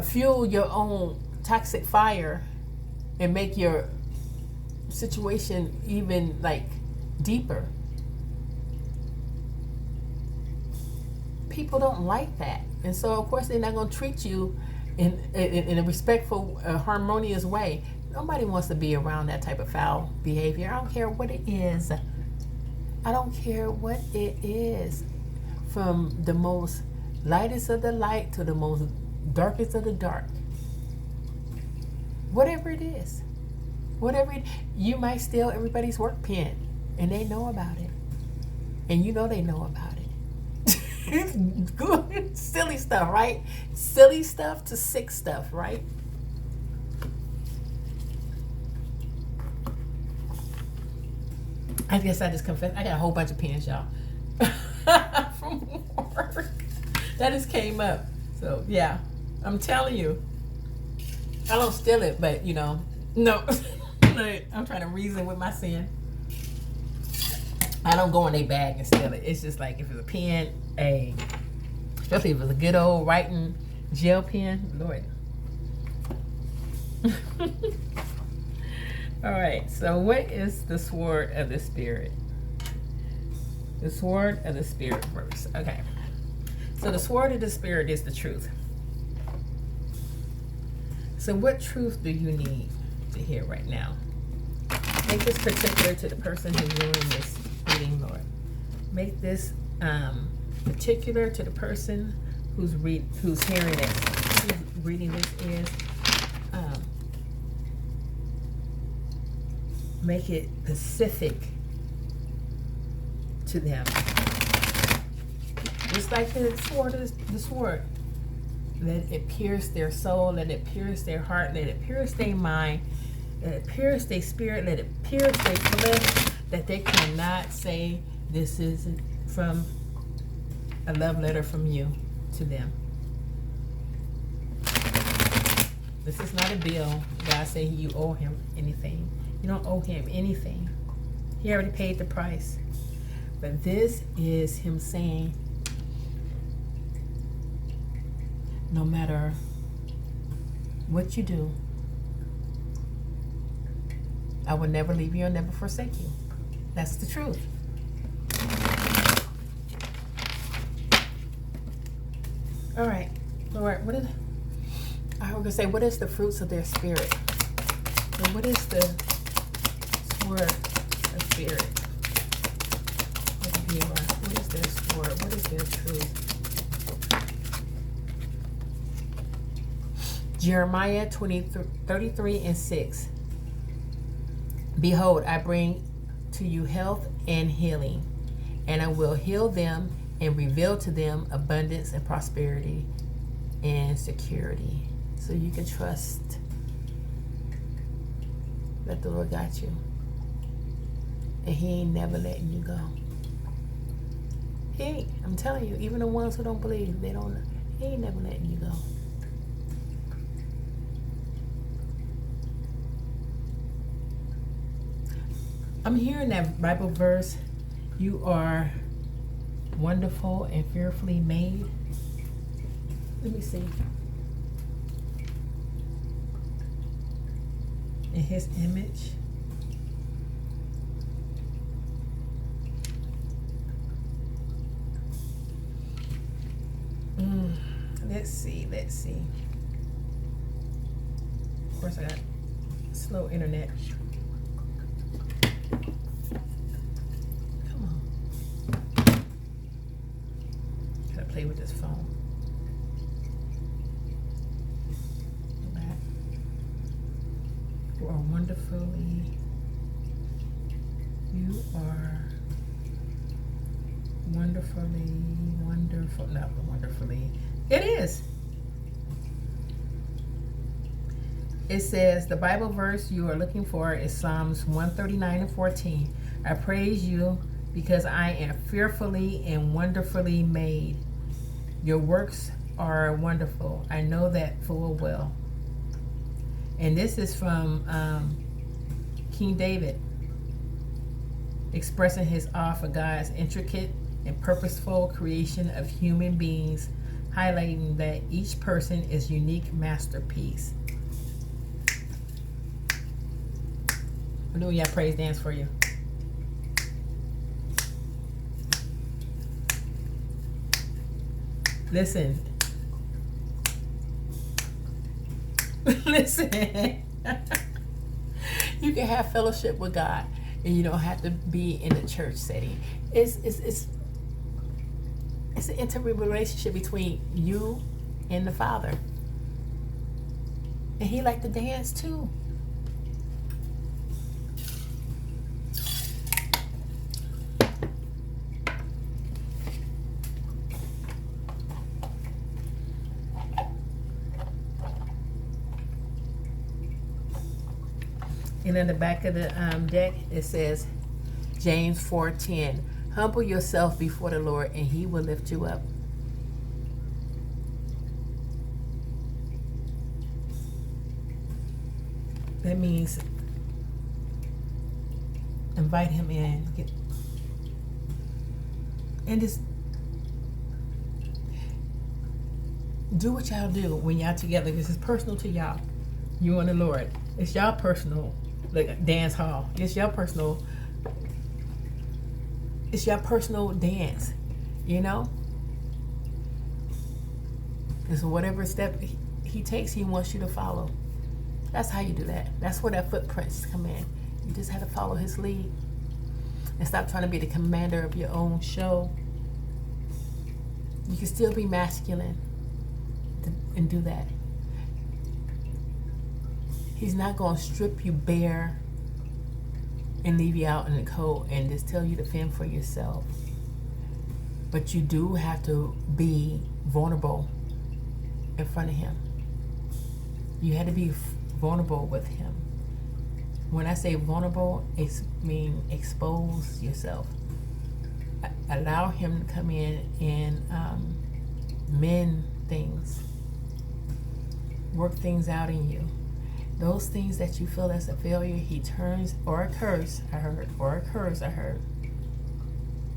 fuel your own toxic fire and make your situation even deeper. People don't like that, and so of course they're not going to treat you in a respectful, harmonious way. Nobody wants to be around that type of foul behavior. I don't care what it is. I don't care what it is. from the most lightest of the light to the most darkest of the dark. Whatever it is. You might steal everybody's work pen and they know about it. And you know they know about it. Good. Silly stuff, right? Silly stuff to sick stuff, right? I guess I just confessed. I got a whole bunch of pens, y'all. From work. That just came up. So, yeah. I'm telling you. I don't steal it, but, no. I'm trying to reason with my sin. I don't go in their bag and steal it. It's just like if it's a pen, especially if it's a good old writing gel pen, Lord. All right, so what is the sword of the Spirit? The sword of the Spirit verse. Okay. So the sword of the Spirit is the truth. So what truth do you need to hear right now? Make this particular to the person who's doing this reading, Lord. Make this particular to the person who's hearing this, who's reading this is. Make it specific to them. Just like the sword. Let it pierce their soul, let it pierce their heart, let it pierce their mind, let it pierce their spirit, let it pierce their flesh, that they cannot say this is from a love letter from you to them. This is not a bill. God said you owe him anything. You don't owe him anything. He already paid the price. But this is him saying, no matter what you do, I will never leave you or never forsake you. That's the truth. All right, Lord, I was gonna say, what is the fruits of their spirit? And what is the sword of spirit? What is their sword? What is their truth? Jeremiah 33:6. Behold, I bring to you health and healing, and I will heal them and reveal to them abundance and prosperity and security. So you can trust that the Lord got you. And he ain't never letting you go. He ain't. I'm telling you, even the ones who don't believe, he ain't never letting you go. I'm hearing that Bible verse, you are wonderful and fearfully made. Let me see. In his image. Let's see. Of course I got slow internet. Come on. Gotta play with this phone. You are wonderfully. Wonderful. Not wonderfully. It is. It says the Bible verse you are looking for is Psalms 139:14. I praise you because I am fearfully and wonderfully made. Your works are wonderful. I know that full well. And this is from King David, expressing his awe for God's intricate and purposeful creation of human beings, highlighting that each person is a unique masterpiece. I'm doing your praise dance for you. Listen. Listen. You can have fellowship with God, and you don't have to be in a church setting. It's It's an intimate relationship between you and the Father. And he liked to dance too. And in the back of the deck, it says, James 4:10, humble yourself before the Lord and he will lift you up. That means invite him in. And just do what y'all do when y'all together. This is personal to y'all. You and the Lord. It's y'all personal, like dance hall. It's your personal dance, you know? And so whatever step he takes, he wants you to follow. That's how you do that. That's where that footprints come in. You just have to follow his lead. And stop trying to be the commander of your own show. You can still be masculine and do that. He's not going to strip you bare and leave you out in the cold and just tell you to fend for yourself. But you do have to be vulnerable in front of him. You had to be vulnerable with him. When I say vulnerable, it means expose yourself. Allow him to come in and mend things, work things out in you. Those things that you feel as a failure, he turns, or a curse, I heard.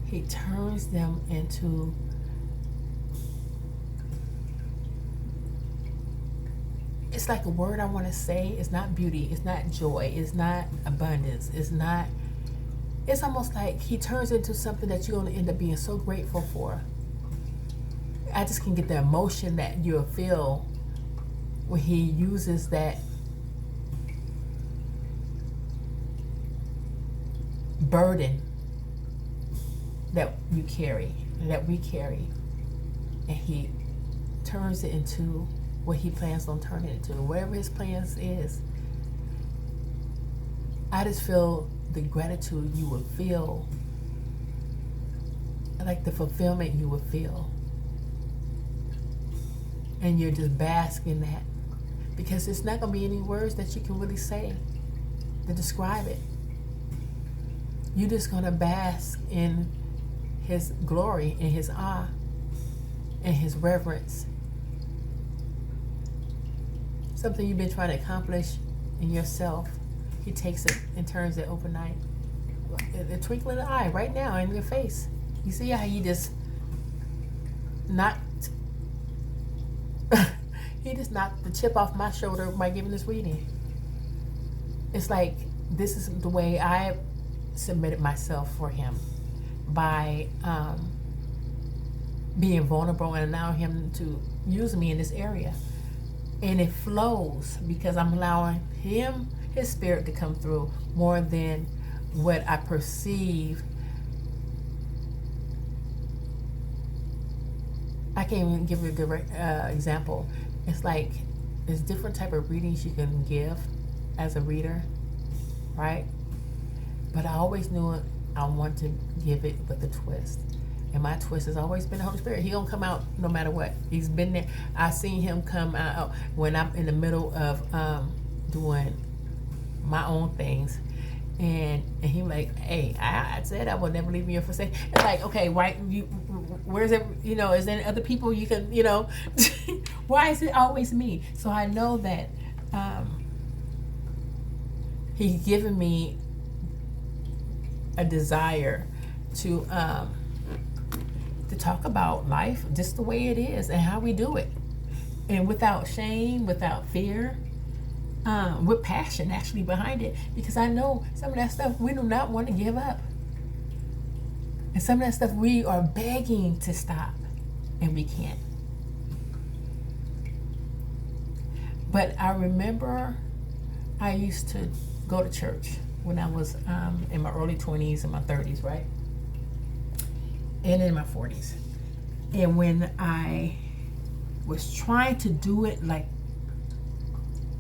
He turns them into it's like a word I want to say. It's not beauty. It's not joy. It's not abundance. It's almost like he turns into something that you're going to end up being so grateful for. I just can get the emotion that you'll feel when he uses that burden that you carry, that we carry, and he turns it into what he plans on turning it into, whatever his plans is. I just feel the gratitude you would feel, like the fulfillment you would feel, and you're just basking in that, because there's not going to be any words that you can really say to describe it. You're just going to bask in his glory, in his awe, in his reverence. Something you've been trying to accomplish in yourself, he takes it and turns it overnight. A twinkle in the eye, right now, in your face. You see how he just knocked the chip off my shoulder by giving this reading. It's like, this is the way I submitted myself for him, by being vulnerable and allowing him to use me in this area. And it flows because I'm allowing him, his spirit, to come through more than what I perceive. I can't even give you a good example. It's like there's different type of readings you can give as a reader, right? But I always knew I want to give it with a twist. And my twist has always been the Holy Spirit. He gonna come out no matter what. He's been there. I seen him come out when I'm in the middle of doing my own things, and he like, hey, I said I would never leave you for sake. It's like, okay, why you? Where's it? You know, is there other people you can? You know, why is it always me? So I know that he's given me a desire to talk about life just the way it is and how we do it, and without shame, without fear, with passion actually behind it, because I know some of that stuff we do not want to give up, and some of that stuff we are begging to stop and we can't. But I remember I used to go to church when I was in my early 20s and my 30s, right? And in my 40s. And when I was trying to do it like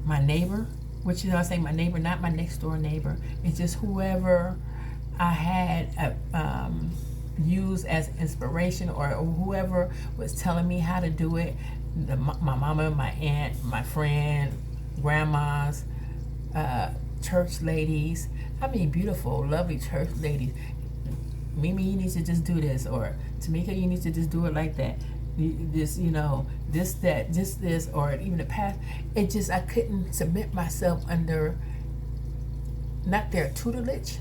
my neighbor, which is, I say my neighbor, not my next door neighbor, it's just whoever I had used as inspiration, or whoever was telling me how to do it, my mama, my aunt, my friend, grandmas, church ladies. I mean, beautiful, lovely church ladies. Mimi, you need to just do this, or Tamika, you need to just do it like that. This, this, that, this, or even the past. It just, I couldn't submit myself under, not their tutelage,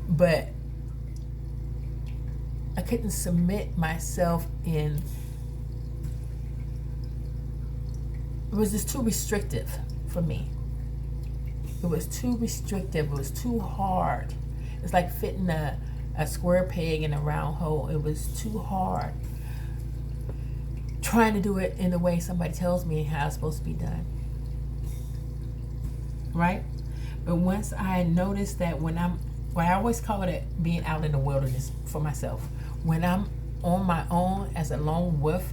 but I couldn't submit myself in, it was just too restrictive for me. It was too restrictive. It was too hard. It's like fitting a square peg in a round hole. It was too hard. Trying to do it in the way somebody tells me how it's supposed to be done. Right? But once I noticed that I always call it being out in the wilderness for myself. When I'm on my own as a lone wolf,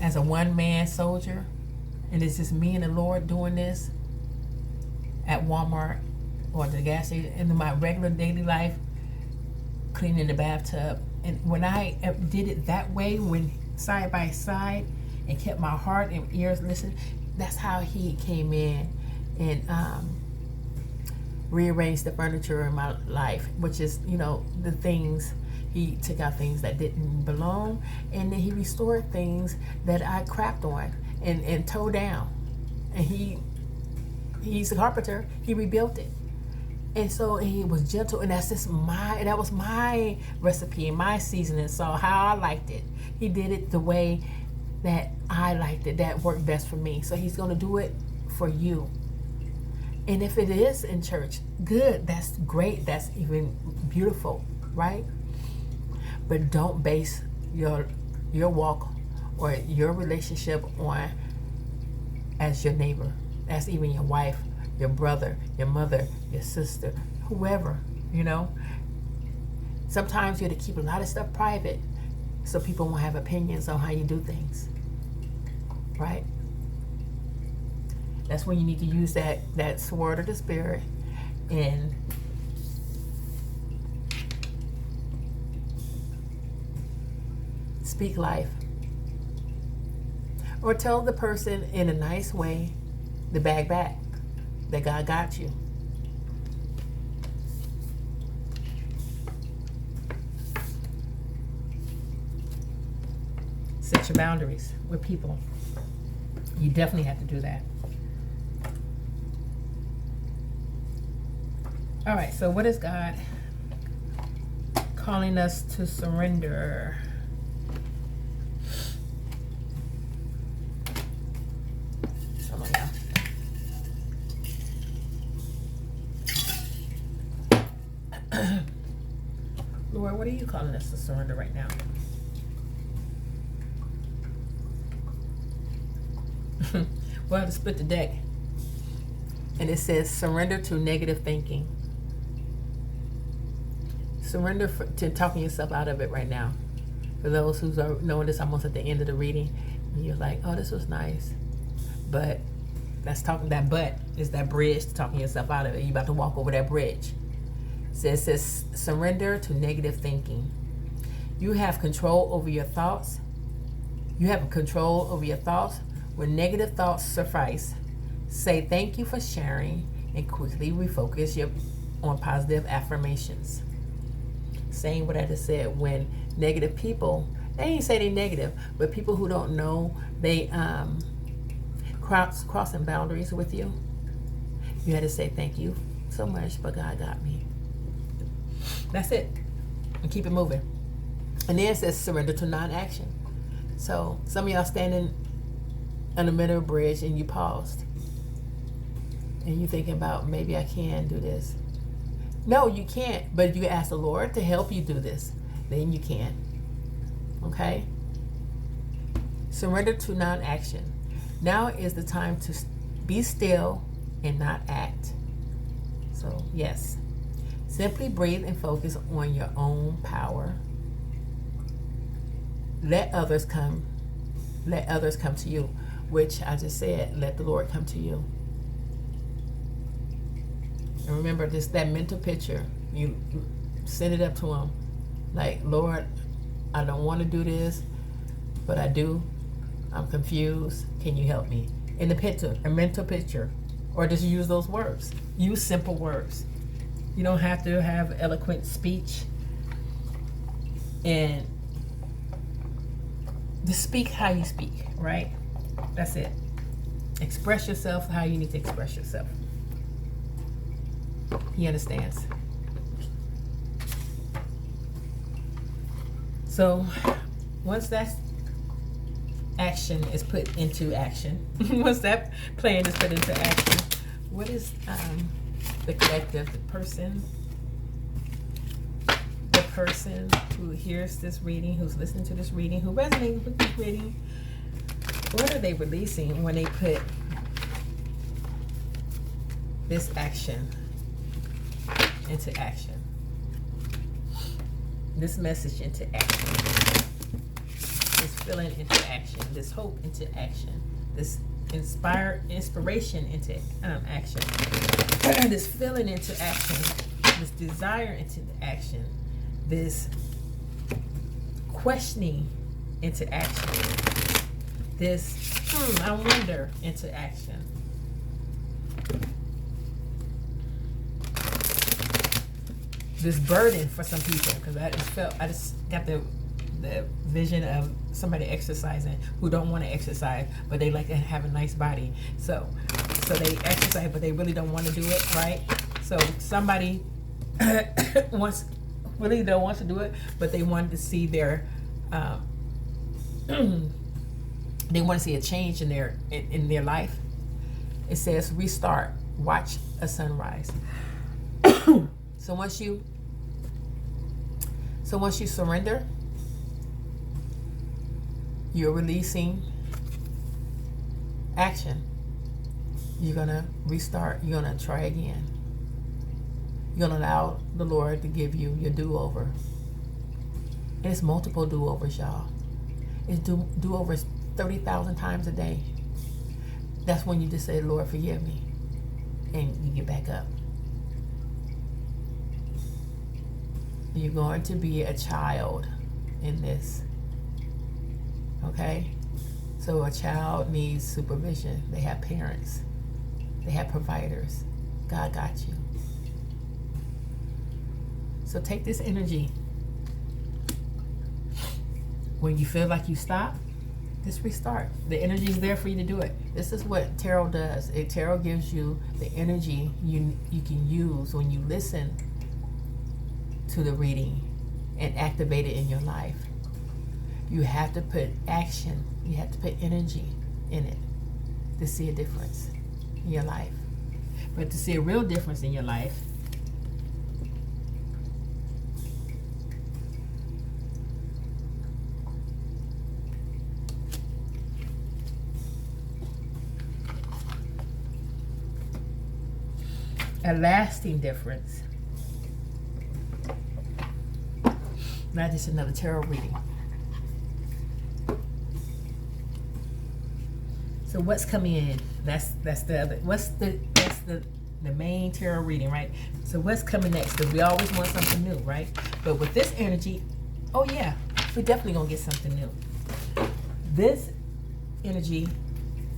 as a one-man soldier, and it's just me and the Lord doing this at Walmart or the gas station, in my regular daily life, cleaning the bathtub. And when I did it that way, when side by side, and kept my heart and ears listening, that's how he came in and rearranged the furniture in my life, which is, the things. He took out things that didn't belong, and then he restored things that I crapped on and tore down. And he's a carpenter. He rebuilt it. And so he was gentle, and that was my recipe and my seasoning. So how I liked it, he did it the way that I liked it, that worked best for me. So he's going to do it for you. And if it is in church, good, that's great, that's even beautiful, right? But don't base your walk or your relationship on as your neighbor. That's even your wife, your brother, your mother, your sister, whoever, Sometimes you have to keep a lot of stuff private so people won't have opinions on how you do things, right? That's when you need to use that sword of the Spirit and speak life. Or tell the person in a nice way to bag back, that God got you. Set your boundaries with people. You definitely have to do that. All right, so what is God calling us to surrender? Come on now. Lord, what are you calling us to surrender right now? Well, to split the deck. And it says surrender to negative thinking. Surrender to talking yourself out of it right now. For those who are knowing this almost at the end of the reading, and you're like, oh, this was nice. But that but is that bridge to talking yourself out of it. You're about to walk over that bridge. It says surrender to negative thinking. You have control over your thoughts. You have control over your thoughts. When negative thoughts suffice, say thank you for sharing and quickly refocus on positive affirmations. Saying what I just said, when negative people, they ain't say they negative, but people who don't know, they crossing boundaries with you, you had to say thank you so much, but God got me. That's it. And keep it moving. And then it says surrender to non-action. So some of y'all standing in the middle of a bridge and you paused. And you thinking about, maybe I can do this. No, you can't. But if you ask the Lord to help you do this, then you can. Okay? Surrender to non-action. Now is the time to be still and not act. So, yes. Simply breathe and focus on your own power. let others come to you, which I just said, let the Lord come to you. And remember this, that mental picture, you send it up to him, like, Lord, I don't want to do this, but I do. I'm confused. Can you help me? In the picture, a mental picture, or just use those words. Use simple words. You don't have to have eloquent speech, and just speak how you speak, right? That's it. Express yourself how you need to express yourself. He understands. So once that action is put into action, once that plan is put into action, what is the collective, the person who hears this reading, who's listening to this reading, who resonates with this reading, what are they releasing when they put this action into action? This message into action. This feeling into action. This hope into action. This inspiration into action. This feeling into action. This desire into action. This questioning into action. This I wonder into action. This burden for some people, because I just got the vision of somebody exercising who don't want to exercise, but they like to have a nice body. So they exercise, but they really don't want to do it, right? So somebody really don't want to do it, but they want to see their they want to see a change in their life. It says restart, watch a sunrise. So once you surrender, you're releasing action. You're gonna restart. You're gonna try again. You're gonna allow the Lord to give you your do-over. And it's multiple do-overs, y'all. It's do-overs 30,000 times a day. That's when you just say, Lord, forgive me, and you get back up. You're going to be a child in this. Okay? So a child needs supervision. They have parents. They have providers. God got you. So take this energy. When you feel like you stop, just restart. The energy is there for you to do it. This is what tarot does. Tarot gives you the energy you can use when you listen to the reading and activate it in your life. You have to put action. You have to put energy in it to see a difference in your life. But to see a real difference in your life, a lasting difference, not just another tarot reading. So what's coming in? That's the other. That's the main tarot reading, right? So what's coming next? Because we always want something new, right? But with this energy, oh yeah, we're definitely gonna get something new. This energy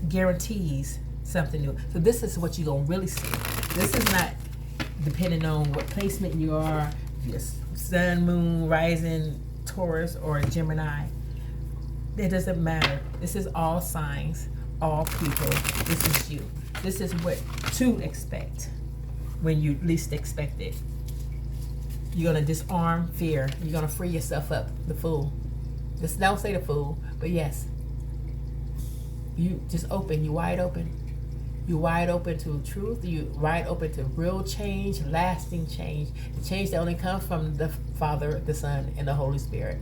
guarantees something new. So this is what you're gonna really see. This is not depending on what placement you are, your sun, moon, rising, Taurus, or Gemini. It doesn't matter. This is all signs, all people. This is you. This is what to expect when you least expect it. You're gonna disarm fear. You're gonna free yourself up. The fool. Just don't say the fool, but yes. You just open. You wide open. You wide open to truth. You wide open to real change, lasting change. The change that only comes from the Father, the Son, and the Holy Spirit.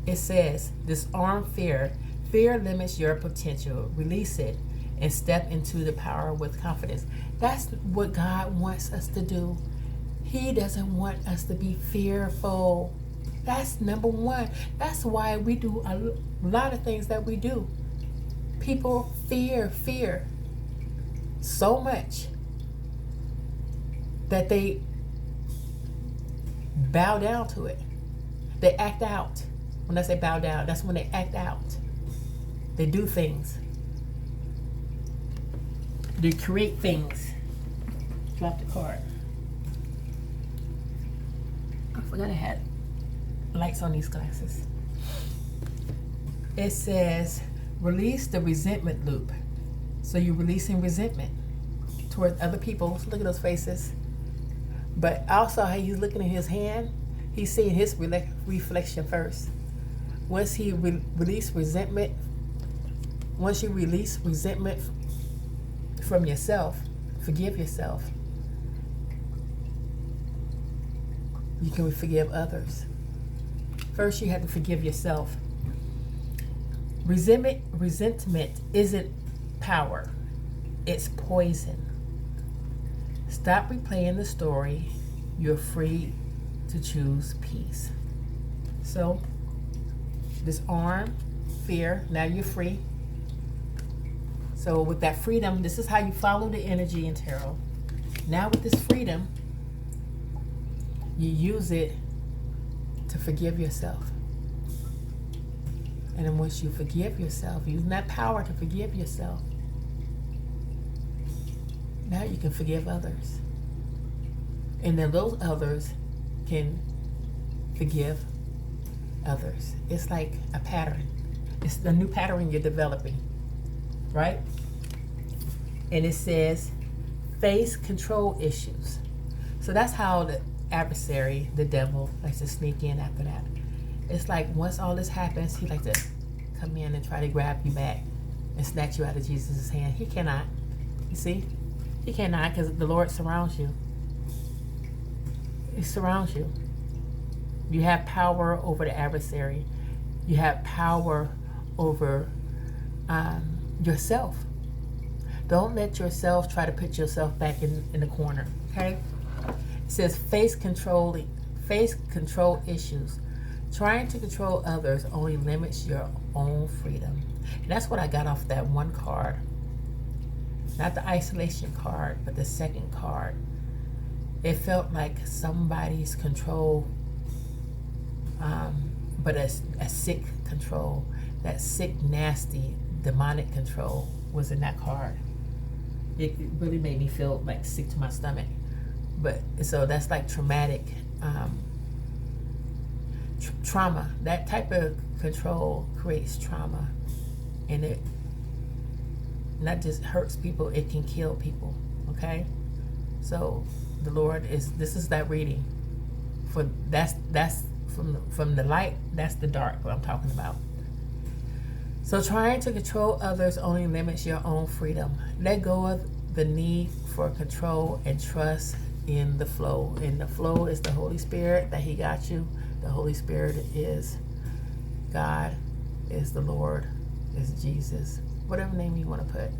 It says, disarm fear. Fear limits your potential. Release it and step into the power with confidence. That's what God wants us to do. He doesn't want us to be fearful. That's number one. That's why we do a lot of things that we do. People fear so much that they bow down to it. They act out. When I say bow down, that's when they act out. They do things. They create things. Drop the card. I forgot I had lights on these glasses. It says, release the resentment loop. So you're releasing resentment towards other people. Look at those faces. But also how he's looking at his hand, he's seeing his reflection first. Once he release resentment, once you release resentment from yourself, forgive yourself, you can forgive others. First, you have to forgive yourself. Resentment isn't power, it's poison. Stop replaying the story. You're free to choose peace. So, disarm fear. Now you're free. So with that freedom, this is how you follow the energy in tarot. Now with this freedom, you use it to forgive yourself. And then once you forgive yourself, using that power to forgive yourself, now you can forgive others. And then those others can forgive others. It's like a pattern. It's the new pattern you're developing, right? And it says, face control issues. So that's how the adversary, the devil, likes to sneak in after that. It's like once all this happens, he likes to come in and try to grab you back and snatch you out of Jesus' hand. He cannot. You see? He cannot, because the Lord surrounds you. He surrounds you. You have power over the adversary. You have power over yourself. Don't let yourself try to put yourself back in the corner, okay? It says face control issues. Trying to control others only limits your own freedom. And that's what I got off that one card. Not the isolation card, but the second card. It felt like somebody's control, but a sick control. That sick, nasty, demonic control was in that card. It really made me feel like sick to my stomach. But so that's like traumatic trauma. That type of control creates trauma, and it not just hurts people, it can kill people. Okay, so the Lord this is that reading for that's from the light, that's the dark, what I'm talking about. So trying to control others only limits your own freedom. Let go of the need for control and trust in the flow. And the flow is the Holy Spirit, that He got you. The Holy Spirit is God, is the Lord, is Jesus, whatever name you want to put.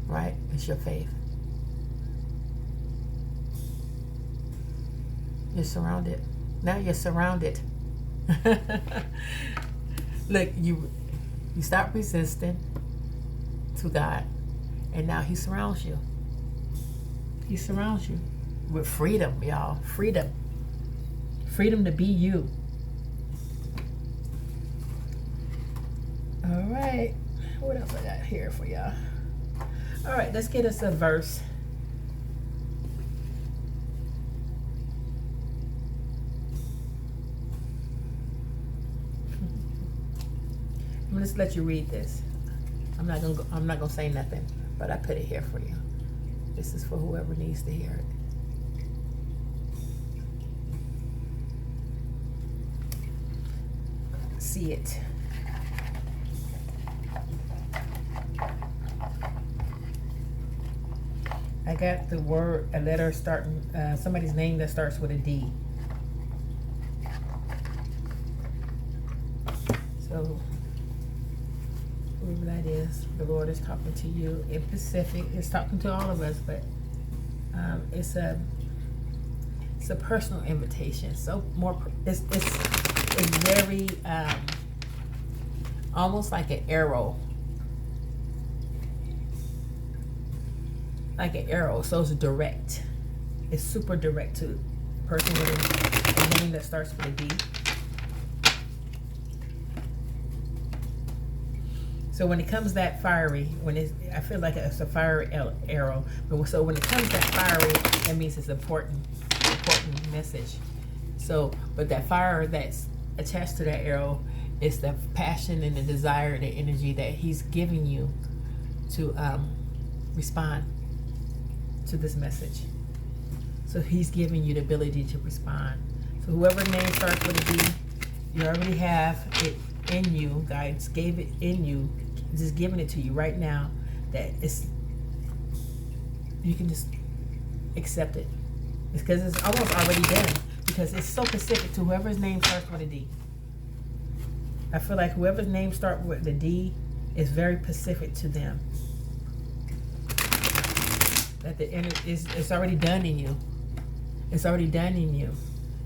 Right? It's your faith. You're surrounded. Now you're surrounded. Look, you stop resisting to God, and now He surrounds you. He surrounds you with freedom, y'all. Freedom. Freedom to be you. All right. What else I got here for y'all? All right, let's get us a verse. I'm gonna just let you read this. I'm not gonna say nothing, but I put it here for you. This is for whoever needs to hear it. See it. I got the word, a letter starting, somebody's name that starts with a D. So, whoever that is, the Lord is talking to you in Pacific. It's talking to all of us, but It's a personal invitation. So more, it's very almost like an arrow. Like an arrow. So it's direct. It's super direct to the person with a name that starts with a D. So when it comes that fiery, I feel like it's a fiery arrow. But so when it comes that fiery, that means it's important message. So, but that fire that's attached to that arrow is the passion and the desire, the energy that he's giving you to respond to this message. So he's giving you the ability to respond. So whoever name starts with a D, you already have it in you. God gave it in you, just giving it to you right now. That you can just accept it. It's because it's almost already done. Because it's so specific to whoever's name starts with a D. I feel like whoever's name starts with the D is very specific to them. That it's already done in you. It's already done in you.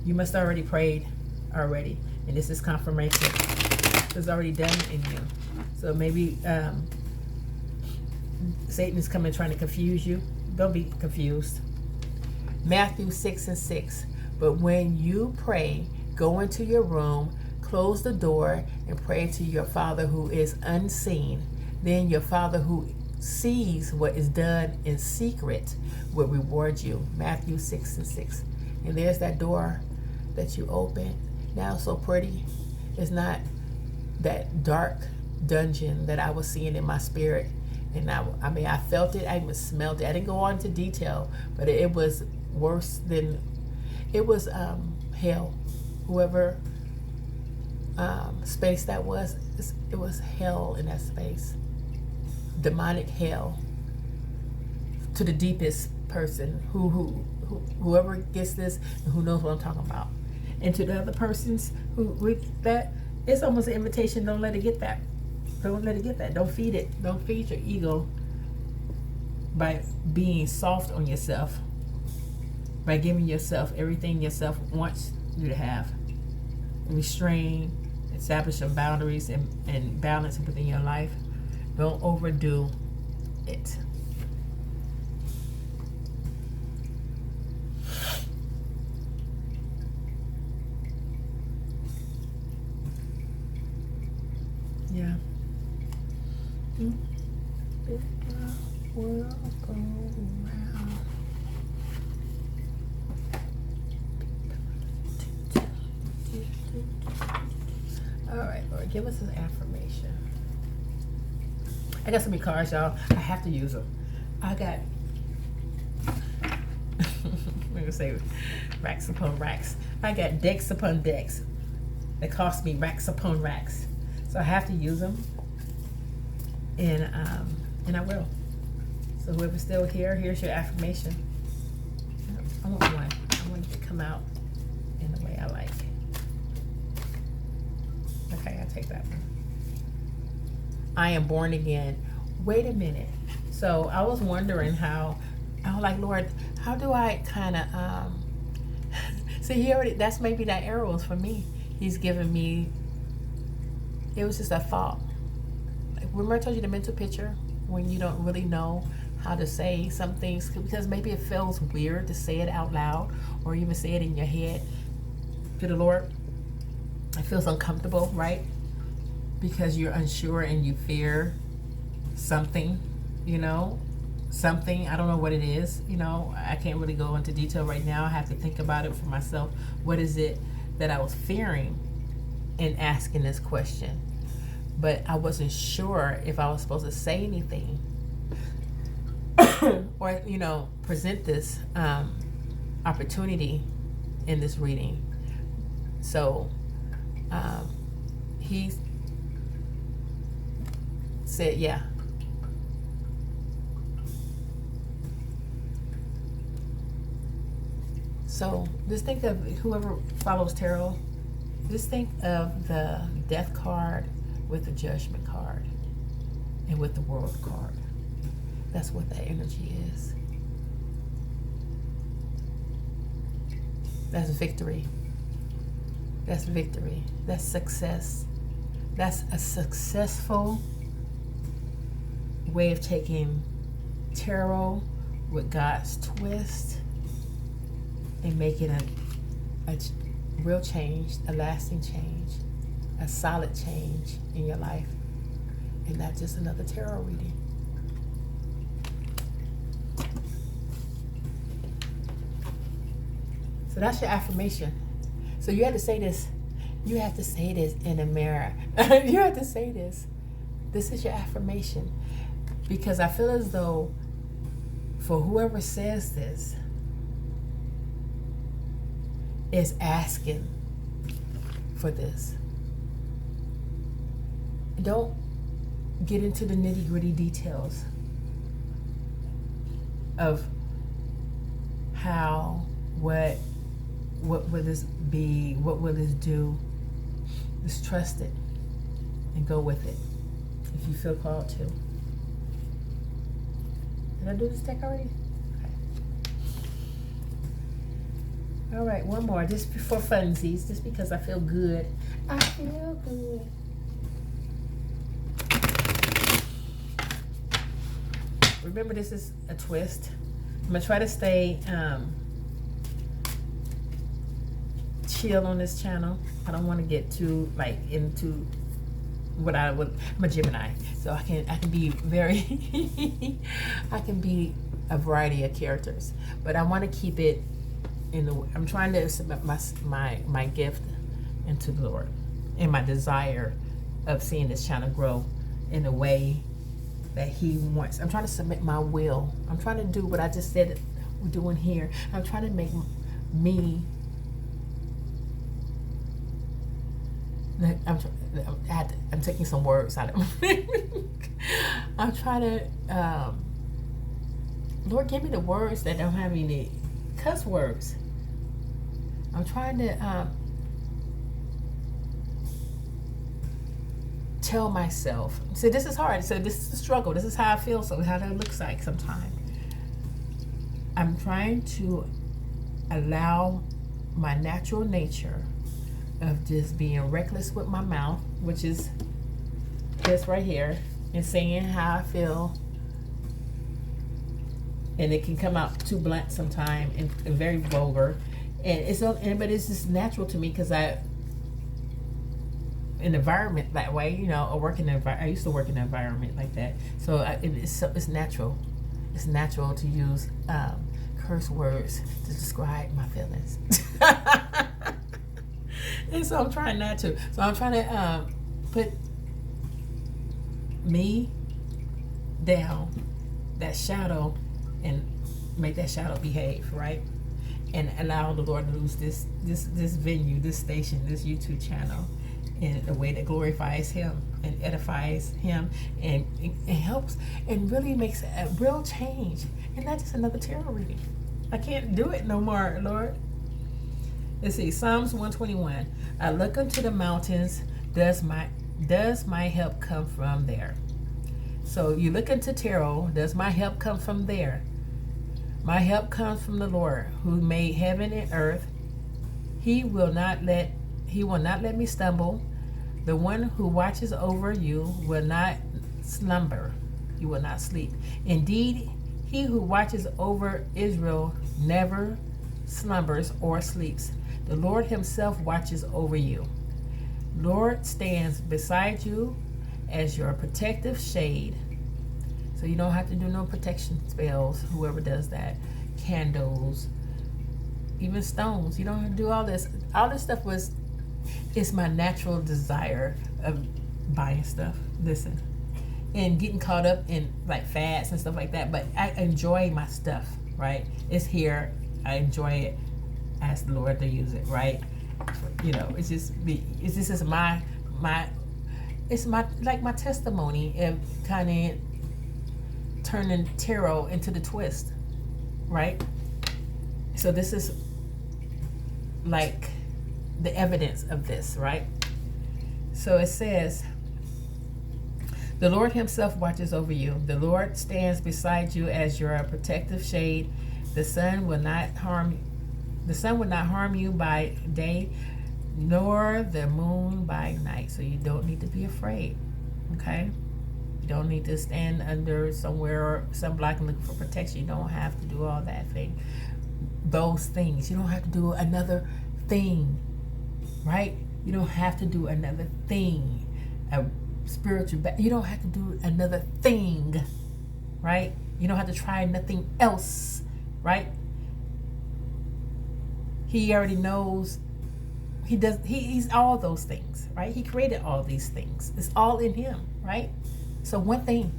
You must already prayed already, and this is confirmation. It's already done in you. So maybe Satan is coming trying to confuse you. Don't be confused. Matthew 6:6. But when you pray, go into your room, close the door, and pray to your Father who is unseen. Then your Father who sees what is done in secret will reward you. Matthew 6:6. And there's that door that you open. Now so pretty. It's not that dark dungeon that I was seeing in my spirit. And I felt it. I even smelled it. I didn't go on into detail, but it was worse than, it was hell. Whoever space that was, it was hell in that space. Demonic hell to the deepest person whoever gets this and who knows what I'm talking about. And to the other persons who with that, it's almost an invitation. Don't let it get that. Don't let it get that. Don't feed it. Don't feed your ego by being soft on yourself, by giving yourself everything yourself wants you to have. Restrain, establish some boundaries and balance within your life. Don't overdo it. Yeah. World go round. All right, Lord, give us an affirmation. I got so many cards, y'all. I have to use them. I got, I'm gonna say racks upon racks. I got decks upon decks that cost me racks upon racks. So I have to use them, and I will. So whoever's still here, here's your affirmation. I want one. I want it to come out in the way I like. Okay, I'll take that one. I am born again. Wait a minute. So I was wondering how, I was like, Lord, how do I kind of, see, he already, that's maybe that arrow is for me. He's given me, it was just a thought. Like, remember I told you the mental picture when you don't really know how to say some things, because maybe it feels weird to say it out loud or even say it in your head to the Lord. It feels uncomfortable, right? Because you're unsure and you fear something, you know, something, I don't know what it is, you know, I can't really go into detail right now. I have to think about it for myself. What is it that I was fearing in asking this question? But I wasn't sure if I was supposed to say anything or, you know, present this opportunity in this reading. So he said, yeah. So just think of whoever follows tarot, just think of the death card with the judgment card and with the world card. That's what that energy is. That's victory. That's victory. That's success. That's a successful way of taking tarot with God's twist and making a real change, a lasting change, a solid change in your life, and not just another tarot reading. So that's your affirmation. So you have to say this. You have to say this in the mirror. You have to say this. This is your affirmation. Because I feel as though for whoever says this is asking for this. Don't get into the nitty-gritty details of how, what will this be, what will this do. Just trust it and go with it if you feel called to. Did I do this deck already? Okay. All right, one more, just for funsies, just because I feel good. I feel good. Remember, this is a twist. I'm gonna try to stay chill on this channel. I don't want to get too into what I would. I'm a Gemini, so I can be very I can be a variety of characters, but I want to keep it in the. I'm trying to submit my gift into the Lord and my desire of seeing this channel grow in the way that He wants. I'm trying to submit my will. I'm trying to do what I just said we're doing here. I'm trying to make me. I'm taking some words out of I'm trying to Lord, give me the words that don't have any cuss words. I'm trying to tell myself. So this is hard. So this is a struggle. This is how I feel. So how that looks like sometimes. I'm trying to allow my natural nature of just being reckless with my mouth, which is this right here, and saying how I feel. And it can come out too blunt sometimes and very vulgar. And but it's just natural to me because I an environment that way, you know, I used to work in an environment like that. So it's natural. It's natural to use curse words to describe my feelings. And so I'm trying not to. So I'm trying to put me down, that shadow, and make that shadow behave, right? And allow the Lord to use this venue, this station, this YouTube channel in a way that glorifies Him and edifies Him and helps and really makes a real change. And not just another tarot reading. I can't do it no more, Lord. Let's see, Psalms 121. I look unto the mountains, does my help come from there? So you look into tarot, does my help come from there? My help comes from the Lord, who made heaven and earth. He will not let me stumble. The one who watches over you will not slumber. He will not sleep. Indeed, he who watches over Israel never slumbers or sleeps. The Lord Himself watches over you. Lord stands beside you as your protective shade. So you don't have to do no protection spells, whoever does that. Candles, even stones. You don't have to do all this. All this stuff it's my natural desire of buying stuff. Listen. And getting caught up in like fads and stuff like that. But I enjoy my stuff, right? It's here. I enjoy it. Ask the Lord to use it, right? You know, it's just my testimony of kind of turning tarot into the twist, right? So this is like the evidence of this, right? So it says, the Lord Himself watches over you. The Lord stands beside you as your protective shade. The sun will not harm The sun will not harm you by day, nor the moon by night. So you don't need to be afraid. Okay? You don't need to stand under somewhere or sunblock and look for protection. You don't have to do all that thing. Those things. You don't have to do another thing. Right? You don't have to do another thing. A spiritual you don't have to do another thing. Right? You don't have to try nothing else. Right? He already knows. He's all those things, right? He created all these things. It's all in him, right? So one thing.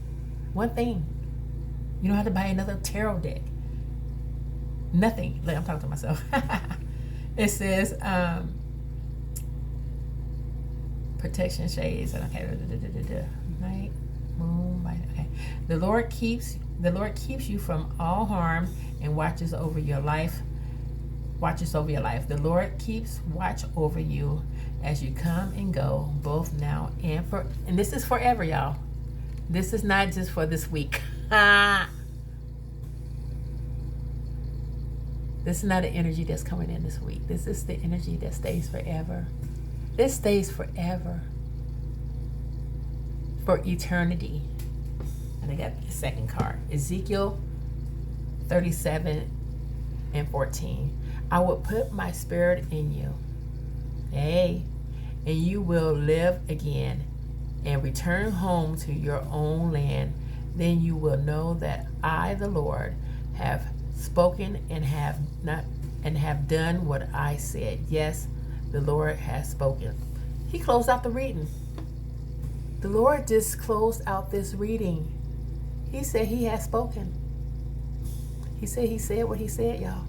You don't have to buy another tarot deck. Nothing. Like, I'm talking to myself. It says protection shades. Okay. Night, moon, light. Okay. The Lord keeps you from all harm and watches over your life. The Lord keeps watch over you as you come and go, both now and this is forever, y'all. This is not just for this week. This is not an energy that's coming in this week. This is the energy that stays forever. This stays forever. For eternity. And I got the second card. Ezekiel 37:14. I will put my spirit in you. Hey, and you will live again and return home to your own land. Then you will know that I, the Lord, have spoken and have done what I said. Yes, the Lord has spoken. He closed out the reading. The Lord just closed out this reading. He said he has spoken. He said what he said, y'all.